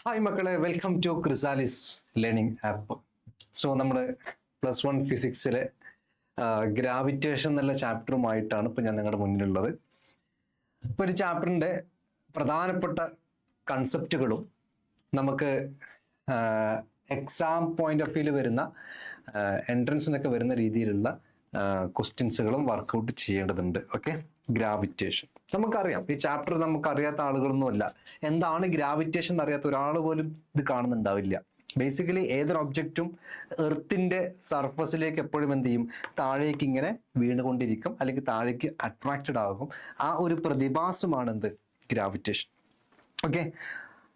Hi മക്കളെ, welcome to Chrysalis learning app. So നമ്മൾ +1 ഫിസിക്സിലെ gravitation എന്നുള്ള ചാപ്റ്ററുമായിട്ടാണ് ഇപ്പോൾ ഞാൻ നിങ്ങളുടെ മുന്നിലുള്ളത്. ഇപ്പോൾ ഒരു ചാപ്റ്ററിൻ്റെ പ്രധാനപ്പെട്ട കൺസെപ്റ്റുകളും നമുക്ക് എക്സാം പോയിന്റ് ഓഫ് വ്യൂവിൽ വരുന്ന എൻട്രൻസിനൊക്കെ വരുന്ന രീതിയിലുള്ള ക്വസ്റ്റ്യൻസുകളും വർക്കൗട്ട് ചെയ്യേണ്ടതുണ്ട്. ഓക്കെ, ഗ്രാവിറ്റേഷൻ നമുക്കറിയാം. ഈ ചാപ്റ്റർ നമുക്കറിയാത്ത ആളുകളൊന്നുമല്ല. എന്താണ് ഗ്രാവിറ്റേഷൻ എന്നറിയാത്ത ഒരാൾ പോലും ഇത് കാണുന്നുണ്ടാവില്ല. ബേസിക്കലി ഏതൊരു ഒബ്ജക്റ്റും എർത്തിന്റെ സർഫസിലേക്ക് എപ്പോഴും എന്ത് ചെയ്യും, താഴേക്ക് ഇങ്ങനെ വീണുകൊണ്ടിരിക്കും, അല്ലെങ്കിൽ താഴേക്ക് അട്രാക്റ്റഡ് ആകും. ആ ഒരു പ്രതിഭാസമാണ് എന്ത്, ഗ്രാവിറ്റേഷൻ. ഓക്കെ,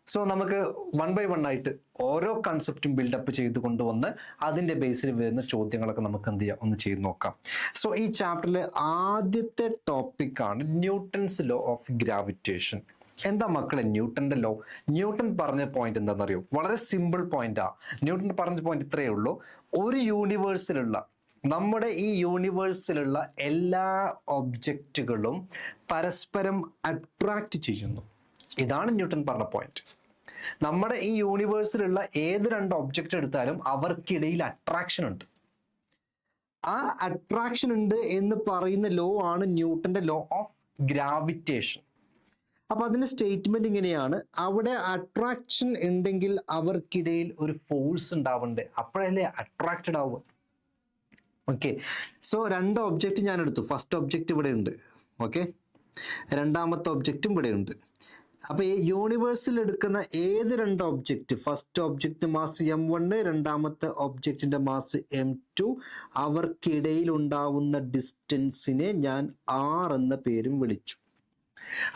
സോ നമുക്ക് 1 by 1 ആയിട്ട് ഓരോ കൺസെപ്റ്റും ബിൽഡപ്പ് ചെയ്ത് കൊണ്ടുവന്ന് അതിൻ്റെ ബേസിൽ വരുന്ന ചോദ്യങ്ങളൊക്കെ നമുക്ക് എന്ത് ചെയ്യാം, ഒന്ന് ചെയ്ത് നോക്കാം. സോ ഈ ചാപ്റ്ററിലെ ആദ്യത്തെ ടോപ്പിക്കാണ് ന്യൂട്ടൺസ് ലോ ഓഫ് ഗ്രാവിറ്റേഷൻ. എന്താ മക്കളെ ന്യൂട്ടന്റെ ലോ? ന്യൂട്ടൺ പറഞ്ഞ പോയിന്റ് എന്താണെന്നറിയോ? വളരെ സിമ്പിൾ പോയിന്റാ. ന്യൂട്ടൺ പറഞ്ഞ പോയിന്റ് ഇത്രയേ ഉള്ളൂ. ഒരു യൂണിവേഴ്സിലുള്ള, നമ്മുടെ ഈ യൂണിവേഴ്സിലുള്ള എല്ലാ ഒബ്ജക്റ്റുകളും പരസ്പരം അട്രാക്റ്റ് ചെയ്യുന്നു. ഇതാണ് ന്യൂട്ടൺ പറഞ്ഞ പോയിന്റ്. നമ്മുടെ ഈ യൂണിവേഴ്സിലുള്ള ഏത് 2 ഒബ്ജക്റ്റ് എടുത്താലും അവർക്കിടയിൽ അട്രാക്ഷൻ ഉണ്ട്. ആ അട്രാക്ഷൻ ഉണ്ട് എന്ന് പറയുന്ന ലോ ആണ് ന്യൂട്ടന്റെ ലോ ഓഫ് ഗ്രാവിറ്റേഷൻ. അപ്പൊ അതിന്റെ സ്റ്റേറ്റ്മെന്റ് ഇങ്ങനെയാണ്: അവിടെ അട്രാക്ഷൻ ഉണ്ടെങ്കിൽ അവർക്കിടയിൽ ഒരു ഫോഴ്സ് ഉണ്ടാവണ്ടേ, അപ്പോഴല്ലേ അട്രാക്റ്റഡ് ആവുക. ഓക്കെ, സോ 2 ഒബ്ജക്റ്റ് ഞാൻ എടുത്തു. ഫസ്റ്റ് ഒബ്ജക്റ്റ് ഇവിടെ ഉണ്ട്. ഓക്കെ, രണ്ടാമത്തെ ഒബ്ജക്റ്റും ഇവിടെ ഉണ്ട്. അപ്പൊ ഈ യൂണിവേഴ്സിൽ എടുക്കുന്ന ഏത് 2 object, first object mass m1, രണ്ടാമത്തെ ഒബ്ജക്റ്റിന്റെ മാസ് m2, അവർക്കിടയിൽ ഉണ്ടാവുന്ന ഡിസ്റ്റൻസിനെ ഞാൻ r എന്ന പേരും വിളിച്ചു.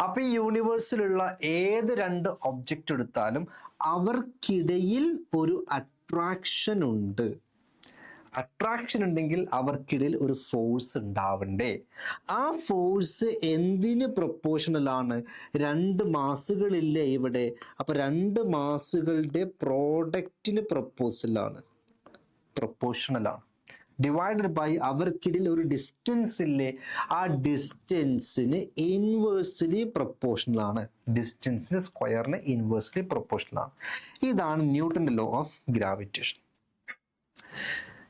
അപ്പൊ ഈ യൂണിവേഴ്സിലുള്ള ഏത് 2 ഒബ്ജക്റ്റ് എടുത്താലും അവർക്കിടയിൽ ഒരു അട്രാക്ഷൻ ഉണ്ട്. അട്രാക്ഷൻ ഉണ്ടെങ്കിൽ അവർക്കിടയിൽ ഒരു ഫോഴ്സ് ഉണ്ടാവണ്ടേ. ആ ഫോഴ്സ് എന്തിന് പ്രൊപ്പോർഷണൽ ആണ്? 2 മാസുകളില്ലേ ഇവിടെ. അപ്പൊ 2 മാസുകളുടെ പ്രോഡക്റ്റിന് പ്രൊപ്പോർഷണലാണ്. ഡിവൈഡഡ് ബൈ അവർക്കിടയിൽ ഒരു ഡിസ്റ്റൻസ് ഇല്ലേ, ആ ഡിസ്റ്റൻസിന് ഇൻവേഴ്സ്ലി പ്രൊപ്പോർഷണൽ ആണ്. ഡിസ്റ്റൻസിന് സ്ക്വയറിന് ഇൻവേഴ്സ്ലി പ്രൊപ്പോർഷണൽ ആണ്. ഇതാണ് ന്യൂട്ടന്റെ ലോ ഓഫ് ഗ്രാവിറ്റേഷൻ.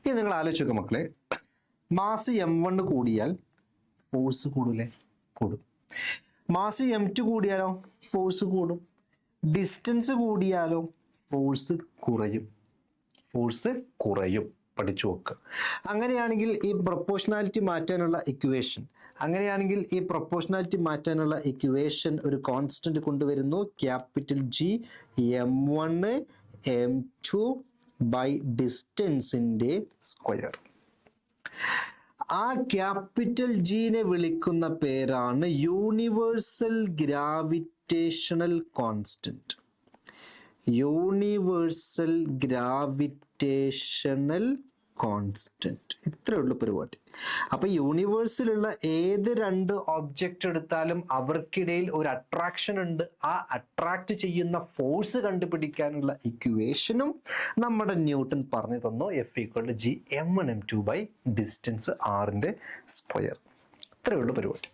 ഇനി നിങ്ങൾ ആലോചിച്ച് നോക്കുക മക്കളെ, മാസ് m1 കൂടിയാൽ ഫോഴ്സ് കൂടൂലേ? കൂടും. മാസ് m2 കൂടിയാലോ ഫോഴ്സ് കൂടും. ഡിസ്റ്റൻസ് കൂടിയാലോ ഫോഴ്സ് കുറയും. പഠിച്ചു നോക്കുക. അങ്ങനെയാണെങ്കിൽ ഈ പ്രൊപ്പോർഷണാലിറ്റി മാറ്റാനുള്ള ഇക്വേഷൻ ഒരു കോൺസ്റ്റന്റ് കൊണ്ടുവരുന്നു. Capital G m1 m2 by ഡിസ്റ്റൻസിന്റെ സ്ക്വയർ. ആ ക്യാപിറ്റൽ ജീനെ വിളിക്കുന്ന പേരാണ് യൂണിവേഴ്സൽ ഗ്രാവിറ്റേഷണൽ കോൺസ്റ്റന്റ്. ഇത്രയേ ഉള്ളൂ പരിപാടി. അപ്പൊ യൂണിവേഴ്സിലുള്ള ഏത് 2 ഒബ്ജക്റ്റ് എടുത്താലും അവർക്കിടയിൽ ഒരു അട്രാക്ഷൻ ഉണ്ട്. ആ അട്രാക്ട് ചെയ്യുന്ന ഫോഴ്സ് കണ്ടുപിടിക്കാനുള്ള ഇക്വേഷനും നമ്മുടെ ന്യൂട്ടൺ പറഞ്ഞു തന്നു. F=G m1 m2 by distance r-ന്റെ square. ഇത്രയേ ഉള്ളൂ പരിപാടി.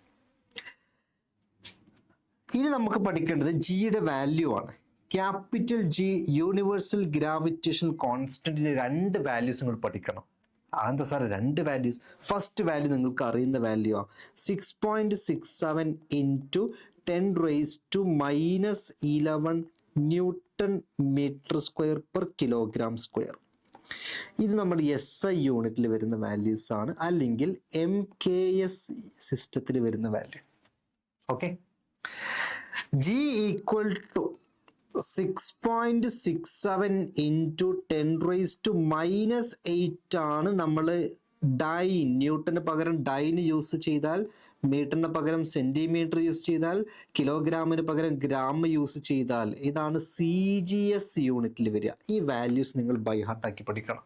ഇനി നമുക്ക് പഠിക്കേണ്ടത് ജിയുടെ വാല്യൂ ആണ്. ക്യാപിറ്റൽ G യൂണിവേഴ്സൽ ഗ്രാവിറ്റേഷൻ കോൺസ്റ്റന്റിന്റെ 2 വാല്യൂസ് നിങ്ങൾ പഠിക്കണം. എന്താ സാർ 2 വാല്യൂസ്? ഫസ്റ്റ് വാല്യൂ നിങ്ങൾക്ക് അറിയുന്ന വാല്യൂ ആണ് 6.67 into 10⁻⁻11 newton metre square per kilogram square. ഇത് നമ്മൾ SI യൂണിറ്റിൽ വരുന്ന വാല്യൂസ് ആണ്, അല്ലെങ്കിൽ MKS സിസ്റ്റത്തിൽ വരുന്ന വാല്യൂ. ഓക്കെ, G = 6.67 ഇൻറ്റു 10⁻⁻8 ആണ്. നമ്മൾ ഡൈൻ, ന്യൂട്ടന് പകരം ഡൈൻ യൂസ് ചെയ്താൽ, മീറ്ററിന് പകരം സെന്റിമീറ്റർ യൂസ് ചെയ്താൽ, കിലോഗ്രാമിന് പകരം ഗ്രാം യൂസ് ചെയ്താൽ, ഇതാണ് CGS യൂണിറ്റിൽ വരിക. ഈ വാല്യൂസ് നിങ്ങൾ ബൈ ഹാർട്ടാക്കി പഠിക്കണം.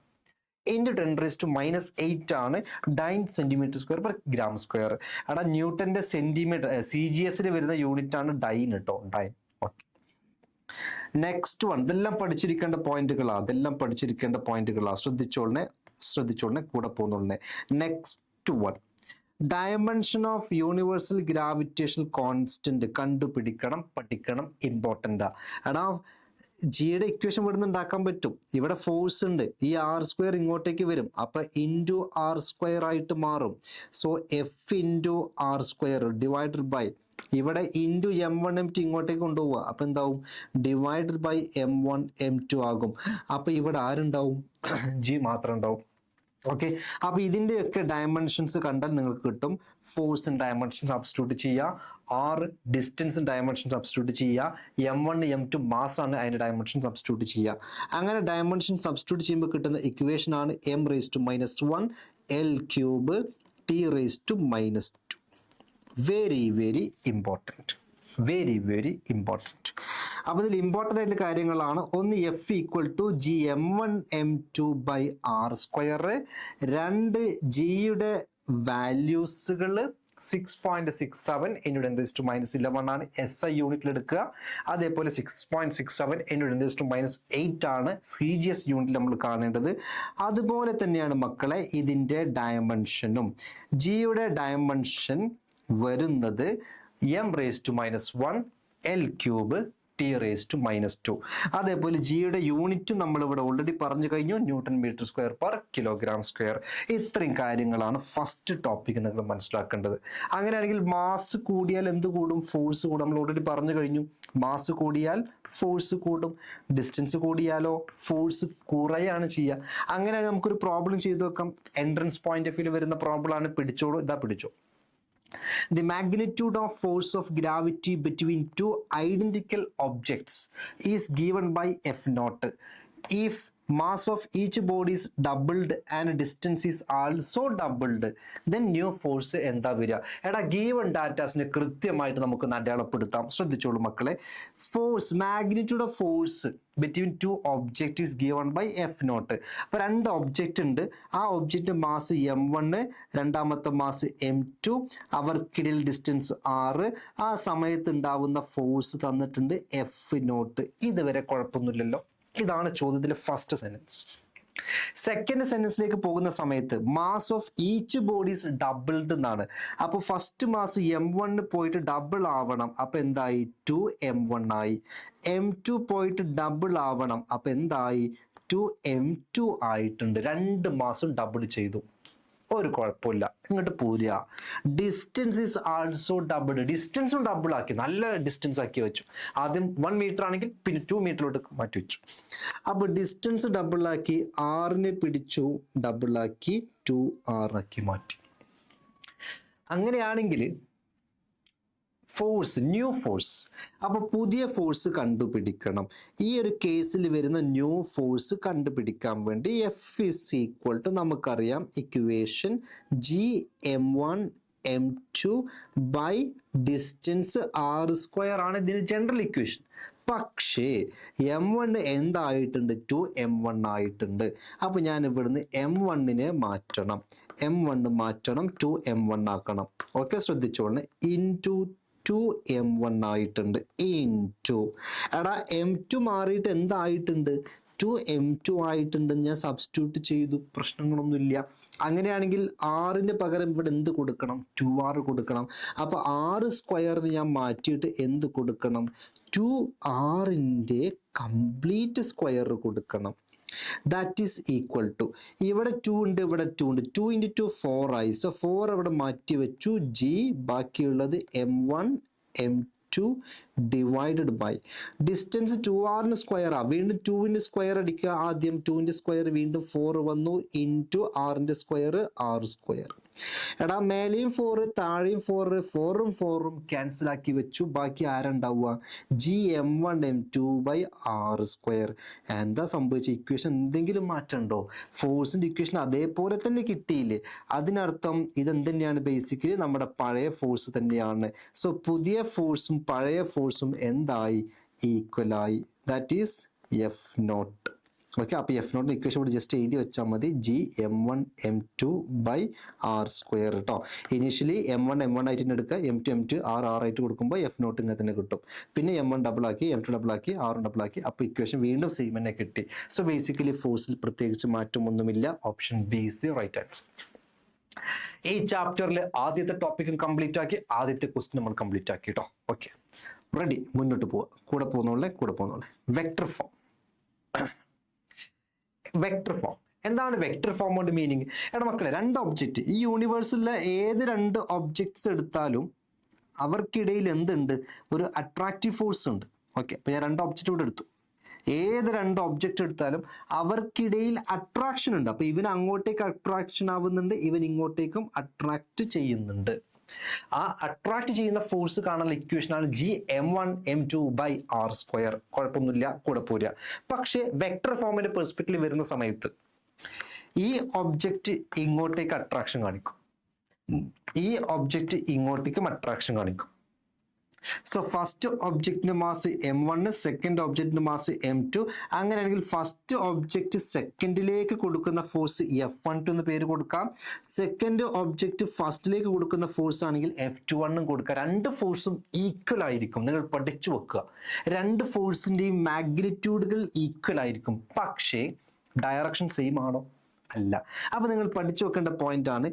ഇൻറ്റു 10⁻⁻8 ആണ് dyne centimetre square per gram square. എടാ ന്യൂട്ടന്റെ സെന്റിമീറ്റർ CGS വരുന്ന യൂണിറ്റ് ആണ് ഡൈൻ കേട്ടോ, ഡൈൻ. Okay, next one. ഇതെല്ലാം പഠിച്ചിരിക്കേണ്ട പോയിന്റുകളാ. ശ്രദ്ധിച്ചോളനെ കൂടെ പോകുന്നോളനെ. Next one, dimension of universal gravitation constant കണ്ടുപിടിക്കണം, പഠിക്കണം, ഇമ്പോർട്ടൻ്റാ. എടാ ജിയുടെ ഇക്വേഷൻ ഇവിടുന്ന് ഉണ്ടാക്കാൻ പറ്റും. ഇവിടെ ഫോഴ്സ് ഉണ്ട്, ഈ ആർ സ്ക്വയർ ഇങ്ങോട്ടേക്ക് വരും, അപ്പൊ ഇൻറ്റു ആർ സ്ക്വയർ ആയിട്ട് മാറും. So F into R square divided by ഇവിടെ ഇൻറ്റു M1 M2 ഇങ്ങോട്ടേക്ക് കൊണ്ടുപോവുക, അപ്പൊ എന്താവും ഡിവൈഡഡ് ബൈ M1 M2 ആകും. അപ്പൊ ഇവിടെ ആരുണ്ടാവും? ജി മാത്രം ഉണ്ടാവും. ഓക്കെ, അപ്പൊ ഇതിന്റെയൊക്കെ ഡയമെൻഷൻസ് കണ്ടാൽ നിങ്ങൾക്ക് കിട്ടും. ഫോഴ്സ് ഡയമെൻഷൻ സബ്സ്റ്റിറ്റ്യൂട്ട് ചെയ്യുക, ആർ ഡിസ്റ്റൻസ് ഡയമെൻഷൻ സബ്സ്റ്റിറ്റ്യൂട്ട് ചെയ്യുക, M1 M2 മാസ് ആണ് അതിന്റെ ഡയമെൻഷൻ സബ്സ്റ്റിറ്റ്യൂട്ട് ചെയ്യുക. അങ്ങനെ ഡയമെൻഷൻ സബ്സ്റ്റിറ്റ്യൂട്ട് ചെയ്യുമ്പോൾ കിട്ടുന്ന ഇക്വേഷൻ ആണ് m⁻⁻1 L³ T⁻⁻². Very very important, very very important. അപ്പോൾ ഇതിൽ ഇമ്പോർട്ടൻ്റ് ആയിട്ടുള്ള കാര്യങ്ങളാണ്. ഒന്ന് F equal to G m1m2/r². രണ്ട് ജിയുടെ വാല്യൂസുകൾ 6.67 × 10⁻11 ആണ് SI യൂണിറ്റിൽ എടുക്കുക. അതേപോലെ 6.67 × 10⁻8 ആണ് CGS യൂണിറ്റിൽ നമ്മൾ കാണേണ്ടത്. അതുപോലെ തന്നെയാണ് മക്കളെ ഇതിൻ്റെ ഡയമെൻഷനും. ജിയുടെ ഡയമെൻഷൻ വരുന്നത് m⁻⁻1 L³ T⁻². അതേപോലെ ജിയുടെ യൂണിറ്റും നമ്മൾ ഇവിടെ ഓൾറെഡി പറഞ്ഞു കഴിഞ്ഞു, Nm²/kg². ഇത്രയും കാര്യങ്ങളാണ് ഫസ്റ്റ് ടോപ്പിക് നിങ്ങൾ മനസ്സിലാക്കേണ്ടത്. അങ്ങനെയാണെങ്കിൽ മാസ് കൂടിയാൽ എന്ത് കൂടും? ഫോഴ്സ് കൂടും. നമ്മൾ ഓൾറെഡി പറഞ്ഞു കഴിഞ്ഞു, മാസ് കൂടിയാൽ ഫോഴ്സ് കൂടും, ഡിസ്റ്റൻസ് കൂടിയാലോ ഫോഴ്സ് കുറയാണ് ചെയ്യുക. അങ്ങനെയാണെങ്കിൽ നമുക്കൊരു പ്രോബ്ലം ചെയ്തു വെക്കാം. എൻട്രൻസ് പോയിന്റ് ഓഫ് വ്യൂ വരുന്ന പ്രോബ്ലം ആണ്. പിടിച്ചോളൂ, ഇതാ പിടിച്ചോ. The magnitude of force of gravity between two identical objects is given by F0. If mass of each body is doubled and distance is also doubled, then new force എന്താ വരിക? എടാ given ഡാറ്റാസിനെ കൃത്യമായിട്ട് നമുക്ക് അടയാളപ്പെടുത്താം. ശ്രദ്ധിച്ചോളൂ മക്കളെ. Force, magnitude of force between two object is given by F0. അപ്പോൾ രണ്ട് ഒബ്ജക്റ്റ് ഉണ്ട്. ആ ഒബ്ജക്റ്റ് മാസ് M1, രണ്ടാമത്തെ മാസ് M2, അവർക്കിടയിൽ ഡിസ്റ്റൻസ് R. ആ സമയത്ത് ഉണ്ടാവുന്ന ഫോഴ്സ് തന്നിട്ടുണ്ട് F0. ഇതുവരെ കുഴപ്പമൊന്നുമില്ലല്ലോ. ഇതാണ് ചോദ്യത്തിലെ ഫസ്റ്റ് സെന്റൻസ്. സെക്കൻഡ് സെന്റൻസിലേക്ക് പോകുന്ന സമയത്ത് mass of each bodies doubled എന്നാണ്. അപ്പോൾ ഫസ്റ്റ് മാസ് M1 പോയിട്ട് ഡബിൾ ആവണം, അപ്പൊ എന്തായി? 2m1 ആയി. M2 പോയിട്ട് ഡബിൾ ആവണം, അപ്പൊ എന്തായി? 2m2 ആയിട്ടുണ്ട്. രണ്ട് മാസം ഡബിൾ ചെയ്തു, ഒരു കുഴപ്പമില്ല. ഇങ്ങോട്ട് പോരുക. Distance is also double. ഡിസ്റ്റൻസും ഡബിൾ ആക്കി, നല്ല ഡിസ്റ്റൻസ് ആക്കി വെച്ചു. ആദ്യം 1 മീറ്റർ ആണെങ്കിൽ പിന്നെ 2 മീറ്ററിലോട്ട് മാറ്റി വെച്ചു. അപ്പോൾ ഡിസ്റ്റൻസ് ഡബിൾ ആക്കി, ആറിനെ പിടിച്ചു, ഡബിൾ ആക്കി 2r ആക്കി മാറ്റി. അങ്ങനെയാണെങ്കിൽ ഫോഴ്സ്, ന്യൂ ഫോഴ്സ്. അപ്പോൾ പുതിയ ഫോഴ്സ് കണ്ടുപിടിക്കണം. ഈ ഒരു കേസിൽ വരുന്ന ന്യൂ ഫോഴ്സ് കണ്ടുപിടിക്കാൻ വേണ്ടി F is equal to നമുക്കറിയാം equation Gm1m2 by distance r² ആണ് ഇതിന് ജനറൽ ഇക്വേഷൻ. പക്ഷേ M1 എന്തായിട്ടുണ്ട്? 2m1 ആയിട്ടുണ്ട്. അപ്പോൾ ഞാൻ ഇവിടുന്ന് M1നെ മാറ്റണം, M1 മാറ്റണം, 2m1 ആക്കണം. ഓക്കെ, ശ്രദ്ധിച്ചോളെ. ഇൻറ്റു 2m1 ആയിട്ടുണ്ട്. ഇൻറ്റു എടാ M2 മാറിയിട്ട് എന്തായിട്ടുണ്ട്? 2m2 ആയിട്ടുണ്ട്. ഞാൻ സബ്സ്റ്റിറ്റ്യൂട്ട് ചെയ്തു, പ്രശ്നങ്ങളൊന്നുമില്ല. അങ്ങനെയാണെങ്കിൽ ആറിന് പകരം ഇവിടെ എന്ത് കൊടുക്കണം? 2r കൊടുക്കണം. അപ്പോൾ r² ഞാൻ മാറ്റിയിട്ട് എന്ത് കൊടുക്കണം? 2rൻ്റെ കംപ്ലീറ്റ് സ്ക്വയർ കൊടുക്കണം. ദാറ്റ് ഈസ് ഈക്വൽ ടു, ഇവിടെ 2 ഉണ്ട്, ഇവിടെ 2 ഉണ്ട്. 2 × 2 4 ആയി. സോ 4 അവിടെ മാറ്റി വെച്ചു. G ബാക്കിയുള്ളത് M1 M2 divided by distance 2rന് സ്ക്വയറാ. വീണ്ടും 2ൻ്റെ സ്ക്വയർ അടിക്കുക. ആദ്യം 2ൻ്റെ സ്ക്വയർ, വീണ്ടും 4 വന്നു, ഇൻറ്റു r-ൻ്റെ സ്ക്വയർ r². എടാ മേലെയും 4, താഴെയും 4, 4ഉം 4ഉം ക്യാൻസൽ ആക്കി വെച്ചു. ബാക്കി ആരുണ്ടാവുക? Gm1m2/r². എന്താ സംഭവിച്ച? ഇക്വേഷൻ എന്തെങ്കിലും മാറ്റം ഉണ്ടോ? ഫോഴ്സിൻ്റെ ഇക്വേഷൻ അതേപോലെ തന്നെ കിട്ടിയില്ലേ? അതിനർത്ഥം ഇതെന്ത് തന്നെയാണ്? ബേസിക്കലി നമ്മുടെ പഴയ ഫോഴ്സ് തന്നെയാണ്. സോ പുതിയ ഫോഴ്സും പഴയ ഫോഴ്സും എന്തായി? ഈക്വലായി. That is F0. ഓക്കെ, അപ്പോൾ F0 ഇക്വേഷൻ ഇവിടെ ജസ്റ്റ് എഴുതി വെച്ചാൽ മതി. Gm1m2/r² കേട്ടോ. ഇനീഷ്യലി M1 M1 ആയിട്ട് എടുക്കുക, M2 M2, R ആയിട്ട് കൊടുക്കുമ്പോൾ F0 ഇങ്ങനെ തന്നെ കിട്ടും. പിന്നെ M1 ഡബിൾ ആക്കി, M2 ഡബിൾ ആക്കി, R ഡബിൾ ആക്കി. അപ്പോൾ ഇക്വേഷൻ വീണ്ടും സെയിം തന്നെ കിട്ടി. സോ ബേസിക്കലി ഫോഴ്സിൽ പ്രത്യേകിച്ച് മാറ്റമൊന്നുമില്ല. Option B is the right answer. ഈ ചാപ്റ്ററിൽ ആദ്യത്തെ ടോപ്പിക്കും കംപ്ലീറ്റ് ആക്കി, ആദ്യത്തെ ക്വസ്റ്റ്യൻ നമ്മൾ കംപ്ലീറ്റ് ആക്കി കേട്ടോ. ഓക്കെ, റെഡി, മുന്നോട്ട് പോവുക. കൂടെ പോകുന്നോളെ. Vector form. എന്താണ് വെക്ടർ ഫോം കൊണ്ട് മീനിങ്? എടാ മക്കളെ, രണ്ട് ഒബ്ജക്റ്റ്, ഈ യൂണിവേഴ്സിലെ ഏത് രണ്ട് ഒബ്ജക്ട്സ് എടുത്താലും അവർക്കിടയിൽ എന്തുണ്ട്? ഒരു അട്രാക്റ്റീവ് ഫോഴ്സ് ഉണ്ട്. ഓക്കെ, അപ്പൊ ഞാൻ രണ്ട് ഒബ്ജക്റ്റ് ഇവിടെ എടുത്തു. ഏത് രണ്ട് ഒബ്ജക്റ്റ് എടുത്താലും അവർക്കിടയിൽ അട്രാക്ഷൻ ഉണ്ട്. അപ്പൊ ഇവൻ അങ്ങോട്ടേക്ക് അട്രാക്ഷൻ ആവുന്നുണ്ട്, ഇവൻ ഇങ്ങോട്ടേക്കും അട്രാക്ട് ചെയ്യുന്നുണ്ട്. ആ അട്രാക്ട് ചെയ്യുന്ന ഫോഴ്സ് കാണാനുള്ള ഇക്വേഷനാണ് Gm1m2/r². കുഴപ്പമൊന്നുമില്ല, കൂടെ പോരാ. പക്ഷേ വെക്ടർ ഫോമിന്റെ പെർസ്പെക്റ്റീവ് വരുന്ന സമയത്ത് ഈ ഒബ്ജക്റ്റ് ഇങ്ങോട്ടേക്ക് അട്രാക്ഷൻ കാണിക്കും, ഈ ഒബ്ജക്റ്റ് ഇങ്ങോട്ടേക്കും അട്രാക്ഷൻ കാണിക്കും. സോ ഫസ്റ്റ് ഒബ്ജക്റ്റിന്റെ മാസ് m1, സെക്കൻഡ് ഒബ്ജക്റ്റിന്റെ മാസ് m2. അങ്ങനെയാണെങ്കിൽ ഫസ്റ്റ് ഒബ്ജക്റ്റ് സെക്കൻഡിലേക്ക് കൊടുക്കുന്ന ഫോഴ്സ് F12 എന്ന് പേര് കൊടുക്കാം. സെക്കൻഡ് ഒബ്ജക്റ്റ് ഫസ്റ്റിലേക്ക് കൊടുക്കുന്ന ഫോഴ്സ് ആണെങ്കിൽ F21 കൊടുക്കുക. രണ്ട് ഫോഴ്സും ഈക്വൽ ആയിരിക്കും. നിങ്ങൾ പഠിച്ചു വെക്കുക, രണ്ട് ഫോഴ്സിന്റെയും മാഗ്നിറ്റ്യൂഡുകൾ ഈക്വൽ ആയിരിക്കും. പക്ഷേ ഡയറക്ഷൻ സെയിം ആണോ? അല്ല. അപ്പൊ നിങ്ങൾ പഠിച്ചു വെക്കേണ്ട പോയിന്റ് ആണ്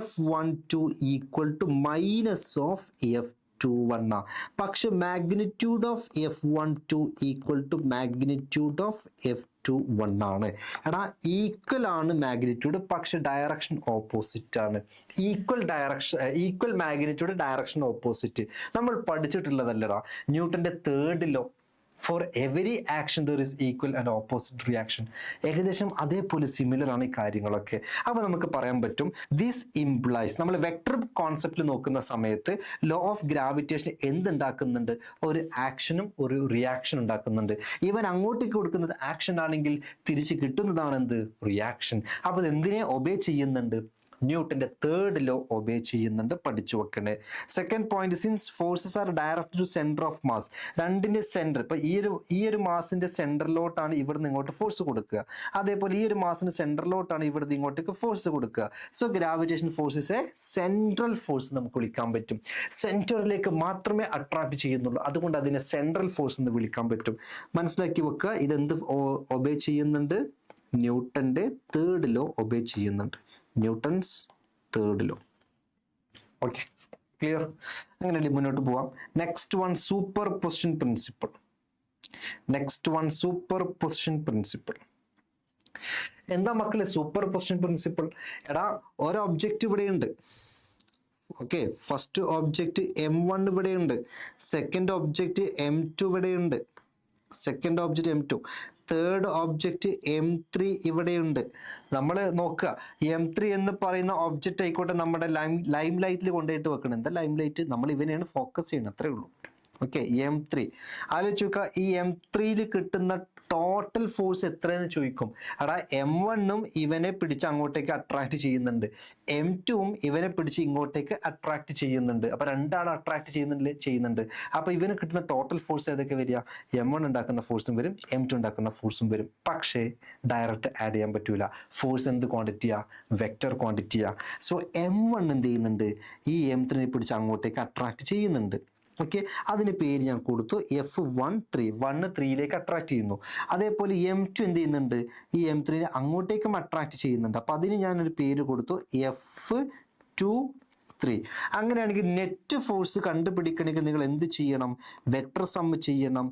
F12 equal to minus of F21. പക്ഷെ magnitude of F12 equal to magnitude of F21 ആണ്. എടാ, ഈക്വൽ ആണ് മാഗ്നിറ്റ്യൂഡ്, പക്ഷെ ഡയറക്ഷൻ ഓപ്പോസിറ്റ് ആണ്. Equal magnitude, direction opposite. നമ്മൾ പഠിച്ചിട്ടുള്ളതല്ലടാ ന്യൂട്ടന്റെ third law. For every action there is equal and opposite reaction. ഏകദേശം അതേപോലെ സിമിലർ ആണ് ഈ കാര്യങ്ങളൊക്കെ. അപ്പോൾ നമുക്ക് പറയാൻ പറ്റും ദിസ് ഇംപ്ലൈസ്, നമ്മൾ വെക്ടർ കോൺസെപ്റ്റിൽ നോക്കുന്ന സമയത്ത് ലോ ഓഫ് ഗ്രാവിറ്റേഷൻ എന്തുണ്ടാക്കുന്നുണ്ട്? ഒരു ആക്ഷനും ഒരു റിയാക്ഷൻ ഉണ്ടാക്കുന്നുണ്ട്. ഇവൻ അങ്ങോട്ടേക്ക് കൊടുക്കുന്നത് ആക്ഷൻ ആണെങ്കിൽ തിരിച്ച് കിട്ടുന്നതാണ് എന്ത്? റിയാക്ഷൻ. അപ്പോൾ ഇത് എന്തിനെ ഒബേ ചെയ്യുന്നുണ്ട്? ന്യൂട്ടന്റെ തേർഡ് ലോ ഒബേ ചെയ്യുന്നുണ്ട്. പഠിച്ചു വെക്കണേ. Second point, since forces are direct to centre of mass. രണ്ടിന്റെ സെന്റർ, ഇപ്പൊ ഈ ഒരു മാസിന്റെ സെന്ററിലോട്ടാണ് ഇവിടുന്ന് ഇങ്ങോട്ട് ഫോഴ്സ് കൊടുക്കുക. അതേപോലെ ഈ ഒരു മാസിന്റെ സെന്ററിലോട്ടാണ് ഇവിടുന്ന് ഇങ്ങോട്ടേക്ക് ഫോഴ്സ് കൊടുക്കുക. So gravitation force is A central force നമുക്ക് വിളിക്കാൻ പറ്റും. സെന്ററിലേക്ക് മാത്രമേ അട്രാക്ട് ചെയ്യുന്നുള്ളൂ, അതുകൊണ്ട് അതിനെ സെൻട്രൽ ഫോഴ്സ് എന്ന് വിളിക്കാൻ പറ്റും. മനസ്സിലാക്കി വെക്കുക. ഇതെന്ത് ഒബേ ചെയ്യുന്നുണ്ട്? ന്യൂട്ടന്റെ തേർഡ് ലോ ഒബേ ചെയ്യുന്നുണ്ട്. Newton's third law. Okay, clear? അങ്ങനെയല്ലേ മുന്നോട്ട് പോവാം. Next one, super position principle. എന്താ മക്കളെ സൂപ്പർ പൊസിഷൻ പ്രിൻസിപ്പിൾ? എടാ, ഒരു ഒബ്ജക്റ്റ് ഇവിടെയുണ്ട്. ഓക്കെ, ഫസ്റ്റ് ഒബ്ജക്റ്റ് M1 ഇവിടെയുണ്ട്, സെക്കൻഡ് ഒബ്ജക്റ്റ് M2 ഇവിടെയുണ്ട്, second object M2, third object M3 ഇവിടെയുണ്ട്. നമ്മൾ നോക്കുക, M3 എന്ന് പറയുന്ന ഒബ്ജക്റ്റ് ആയിക്കോട്ടെ നമ്മുടെ ലൈം ലൈറ്റിൽ കൊണ്ടുപോയിട്ട് വെക്കണം. എന്താ ലൈം ലൈറ്റ്? നമ്മൾ ഇവനെയാണ് ഫോക്കസ് ചെയ്യുന്നത്, അത്രേ ഉള്ളൂ. ഓക്കെ, M3 ആലോചിച്ച് നോക്കുക. ഈ M3യിൽ കിട്ടുന്ന ടോട്ടൽ ഫോഴ്സ് എത്രയെന്ന് ചോദിക്കും. എടാ, M1ഉം ഇവനെ പിടിച്ച് അങ്ങോട്ടേക്ക് അട്രാക്ട് ചെയ്യുന്നുണ്ട്, M2ഉം ഇവനെ പിടിച്ച് ഇങ്ങോട്ടേക്ക് അട്രാക്ട് ചെയ്യുന്നുണ്ട്. അപ്പൊ രണ്ടാണ് അട്രാക്ട് ചെയ്യുന്നുണ്ട്. അപ്പൊ ഇവന് കിട്ടുന്ന ടോട്ടൽ ഫോഴ്സ് ഏതൊക്കെ വരിക? M1 ഉണ്ടാക്കുന്ന ഫോഴ്സും വരും, M2 ഉണ്ടാക്കുന്ന ഫോഴ്സും വരും. പക്ഷേ ഡയറക്റ്റ് ആഡ് ചെയ്യാൻ പറ്റൂല. ഫോഴ്സ് എന്ത് ക്വാണ്ടിറ്റിയാ? വെക്റ്റർ ക്വാണ്ടിറ്റിയാ. സോ M1 എന്ത് ചെയ്യുന്നുണ്ട്? ഈ M3നെ പിടിച്ച് അങ്ങോട്ടേക്ക് അട്രാക്ട് ചെയ്യുന്നുണ്ട്. ഓക്കെ, അതിന് പേര് ഞാൻ കൊടുത്തു F13. 1 3യിലേക്ക് അട്രാക്ട് ചെയ്യുന്നു. അതേപോലെ M2 എന്ത് ചെയ്യുന്നുണ്ട്? ഈ M3നെ അങ്ങോട്ടേക്കും അട്രാക്ട് ചെയ്യുന്നുണ്ട്. അപ്പൊ അതിന് ഞാനൊരു പേര് കൊടുത്തു F23. അങ്ങനെയാണെങ്കിൽ നെറ്റ് ഫോഴ്സ് കണ്ടുപിടിക്കണമെങ്കിൽ നിങ്ങൾ എന്ത് ചെയ്യണം? വെക്ടർ സം ചെയ്യണം.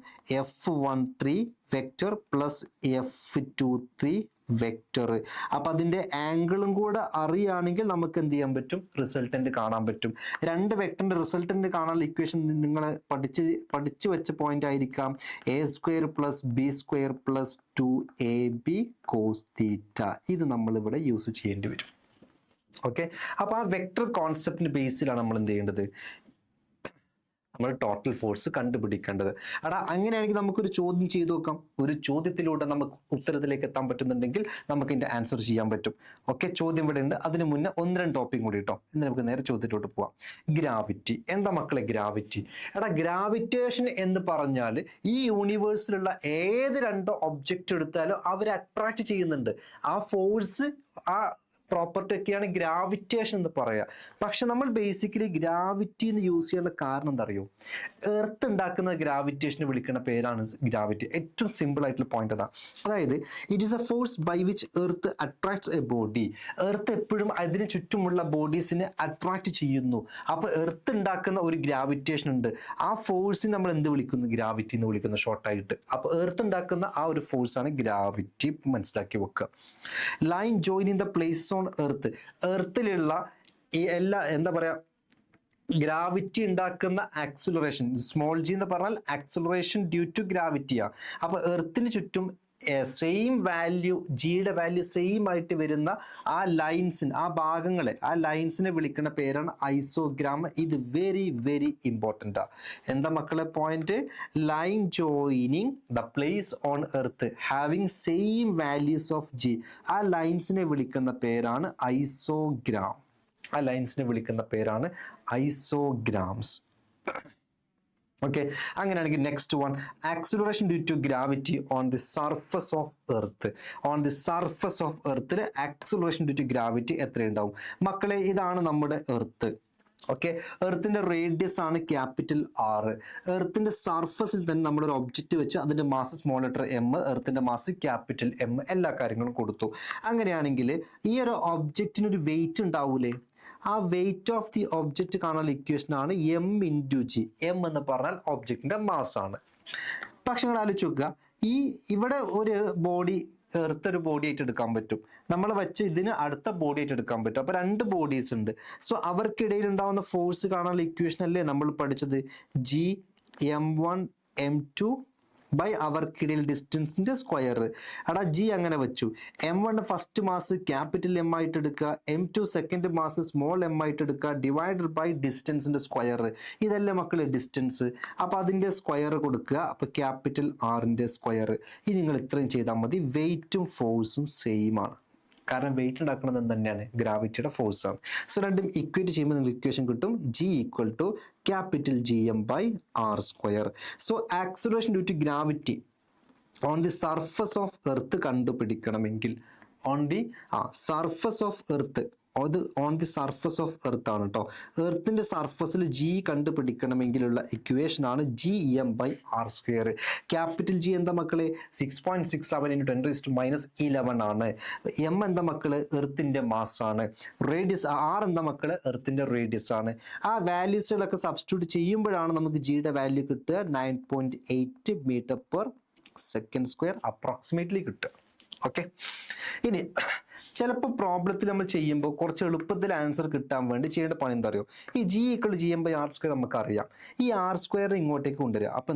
F13 vector plus F23 vector. അപ്പൊ അതിന്റെ ആംഗിളും കൂടെ അറിയുകയാണെങ്കിൽ നമുക്ക് എന്ത് ചെയ്യാൻ പറ്റും? റിസൾട്ടന്റ് കാണാൻ പറ്റും. രണ്ട് വെക്ടറിന്റെ റിസൾട്ടന്റ് കാണാനുള്ള ഇക്വേഷൻ നിങ്ങൾ പഠിച്ചു വെച്ച പോയിന്റ് ആയിരിക്കാം A² + B² + 2AB cos θ. ഇത് നമ്മൾ ഇവിടെ യൂസ് ചെയ്യേണ്ടി വരും. ഓക്കെ, അപ്പൊ ആ വെക്ടർ കോൺസെപ്റ്റിന്റെ ബേസിലാണ് നമ്മൾ എന്ത് ചെയ്യേണ്ടത്? നമ്മൾ ടോട്ടൽ ഫോഴ്സ് കണ്ടുപിടിക്കേണ്ടത്. എടാ, അങ്ങനെയാണെങ്കിൽ നമുക്കൊരു ചോദ്യം ചെയ്തു നോക്കാം. ഒരു ചോദ്യത്തിലൂടെ നമുക്ക് ഉത്തരത്തിലേക്ക് എത്താൻ പറ്റുന്നുണ്ടെങ്കിൽ നമുക്ക് ഇതിന്റെ ആൻസർ ചെയ്യാൻ പറ്റും. ഓക്കെ, ചോദ്യം ഇവിടെ ഉണ്ട്. അതിന് മുന്നേ 1-2 ടോപ്പിക് കൂടി കേട്ടോ. ഇന്ന് നമുക്ക് നേരെ ചോദ്യത്തിലോട്ട് പോവാം. ഗ്രാവിറ്റി. എന്താ മക്കളെ ഗ്രാവിറ്റി? എടാ, ഗ്രാവിറ്റേഷൻ എന്ന് പറഞ്ഞാൽ ഈ യൂണിവേഴ്സിലുള്ള ഏത് രണ്ട് ഒബ്ജക്റ്റ് എടുത്താലും അവരെ അട്രാക്ട് ചെയ്യുന്നുണ്ട്. ആ ഫോഴ്സ്, ആ പ്രോപ്പർട്ടി ഒക്കെയാണ് ഗ്രാവിറ്റേഷൻ എന്ന് പറയുക. പക്ഷെ നമ്മൾ ബേസിക്കലി ഗ്രാവിറ്റി എന്ന് യൂസ് ചെയ്യാനുള്ള കാരണം എന്താ അറിയോ? എർത്ത് ഉണ്ടാക്കുന്ന ഗ്രാവിറ്റേഷനെ വിളിക്കുന്ന പേരാണ് ഗ്രാവിറ്റി. ഏറ്റവും സിമ്പിൾ ആയിട്ടുള്ള പോയിന്റ് അതാ. അതായത് it is a force by which earth attracts a body. Earth എപ്പോഴും അതിന് ചുറ്റുമുള്ള ബോഡീസിനെ അട്രാക്ട് ചെയ്യുന്നു. അപ്പോൾ എർത്ത് ഉണ്ടാക്കുന്ന ഒരു ഗ്രാവിറ്റേഷൻ ഉണ്ട്. ആ ഫോഴ്സിന് നമ്മൾ എന്ത് വിളിക്കുന്നു? ഗ്രാവിറ്റി എന്ന് വിളിക്കുന്നു ഷോർട്ടായിട്ട്. അപ്പോൾ എർത്ത് ഉണ്ടാക്കുന്ന ആ ഒരു ഫോഴ്സാണ് ഗ്രാവിറ്റി. മനസ്സിലാക്കി വെക്കുക. Line join in the place on earth. എർത്തിലുള്ള ഈ എല്ലാ എന്താ പറയാ ഗ്രാവിറ്റി ഉണ്ടാക്കുന്ന ആക്സിലറേഷൻ, സ്മോൾ ജി എന്ന് പറഞ്ഞാൽ ആക്സിലറേഷൻ ഡ്യൂ ടു ഗ്രാവിറ്റിയാണ്. അപ്പോൾ എർത്തിന് ചുറ്റും സെയിം വാല്യൂ, ജിയുടെ വാല്യൂ സെയിം ആയിട്ട് വരുന്ന ആ ലൈൻസിന്, ആ ഭാഗങ്ങളെ, ആ ലൈൻസിനെ വിളിക്കുന്ന പേരാണ് ഐസോഗ്രാം. ഇത് വെരി വെരി ഇമ്പോർട്ടൻ്റ് ആ. എന്താ മക്കളെ point? Line joining the place on earth having same values of G. ആ ലൈൻസിനെ വിളിക്കുന്ന പേരാണ് ഐസോഗ്രാം. ആ ലൈൻസിനെ വിളിക്കുന്ന പേരാണ് ഐസോഗ്രാംസ്. ഓക്കെ, അങ്ങനെയാണെങ്കിൽ next one, acceleration due to gravity on the surface of earth. On the surface of എർത്തിൽ ആക്സിലറേഷൻ ഡ്യൂ ടു ഗ്രാവിറ്റി എത്രയുണ്ടാവും? മക്കളെ, ഇതാണ് നമ്മുടെ എർത്ത്. ഓക്കെ, എർത്തിന്റെ റേഡിയസ് ആണ് ക്യാപിറ്റൽ R. എർത്തിന്റെ സർഫസിൽ തന്നെ നമ്മളൊരു ഒബ്ജക്റ്റ് വെച്ച് അതിന്റെ mass small letter M, എർത്തിന്റെ mass capital M, എല്ലാ കാര്യങ്ങളും കൊടുത്തു. അങ്ങനെയാണെങ്കിൽ ഈ ഒരു ഒബ്ജക്റ്റിനൊരു വെയിറ്റ് ഉണ്ടാവൂലേ? ആ വെയിറ്റ് ഓഫ് ദി ഒബ്ജക്റ്റ് കാണാനുള്ള ഇക്വേഷൻ ആണ് M ഇൻറ്റു G. M എന്ന് പറഞ്ഞാൽ ഒബ്ജക്റ്റിന്റെ മാസ് ആണ്. പക്ഷെ നിങ്ങൾ ആലോചിച്ച് നോക്കുക, ഇവിടെ ഒരു ബോഡി, എർത്ത് ഒരു ബോഡി ആയിട്ട് എടുക്കാൻ പറ്റും, നമ്മൾ വെച്ച് ഇതിന് അടുത്ത ബോഡി ആയിട്ട് എടുക്കാൻ പറ്റും. അപ്പോൾ രണ്ട് ബോഡീസ് ഉണ്ട്. സോ അവർക്കിടയിൽ ഉണ്ടാവുന്ന ഫോഴ്സ് കാണാനുള്ള ഇക്വേഷൻ അല്ലേ നമ്മൾ പഠിച്ചത്? G(m1m2) ബൈ അവർക്കിടയിൽ ഡിസ്റ്റൻസിന്റെ സ്ക്വയർ. എടാ ജി അങ്ങനെ വെച്ചു. M1 first mass capital M ആയിട്ട് എടുക്കുക, M2 second mass small m ആയിട്ട് എടുക്കുക, ഡിവൈഡഡ് ബൈ ഡിസ്റ്റൻസിന്റെ സ്ക്വയർ. ഇതല്ലേ മക്കളെ ഡിസ്റ്റൻസ്? അപ്പോൾ അതിന്റെ സ്ക്വയർ കൊടുക്കുക. അപ്പോൾ ക്യാപിറ്റൽ Rന്റെ സ്ക്വയർ. ഇനി നിങ്ങൾ ഇത്രയും ചെയ്താൽ മതി. വെയിറ്റും ഫോഴ്സും സെയിം ആണ്. കാരണം വെയിറ്റ് ഉണ്ടാക്കുന്നത് തന്നെയാണ് ഗ്രാവിറ്റിയുടെ ഫോഴ്സ് ആണ്. സോ രണ്ടും ഇക്വേറ്റ് ചെയ്യുമ്പോൾ നിങ്ങൾക്ക് ഇക്വേഷൻ കിട്ടും. G equal to capital GM by R². So acceleration due to gravity on the surface of earth കണ്ടുപിടിക്കണമെങ്കിൽ on the surface of earth, അത് on the surface of earth ആണ് കേട്ടോ. എർത്തിന്റെ സർഫസിൽ G കണ്ടുപിടിക്കണമെങ്കിലുള്ള ഇക്വേഷൻ ആണ് GM by R². Capital G എന്താ മക്കളെ? 6.67 × 10⁻11 ആണ്. M എന്താ മക്കള്? എർത്തിന്റെ മാസ് ആണ്. റേഡിയസ് R എന്താ മക്കള്? എർത്തിന്റെ റേഡിയസ് ആണ്. ആ വാല്യൂസുകളൊക്കെ സബ്സ്റ്റിറ്റ്യൂട്ട് ചെയ്യുമ്പോഴാണ് നമുക്ക് ജിയുടെ വാല്യൂ കിട്ടുക 9.8 m/s² അപ്രോക്സിമേറ്റ്ലി കിട്ടുക. ഓക്കെ, ഇനി ചിലപ്പോൾ പ്രോബ്ലത്തിൽ നമ്മൾ ചെയ്യുമ്പോൾ കുറച്ച് എളുപ്പത്തിൽ ആൻസർ കിട്ടാൻ വേണ്ടി ചെയ്യേണ്ട പണി എന്താ അറിയോ? ഈ G = GM ബൈ R² നമുക്കറിയാം. ഈ R² ഇങ്ങോട്ടേക്ക് കൊണ്ടുവരിക. അപ്പം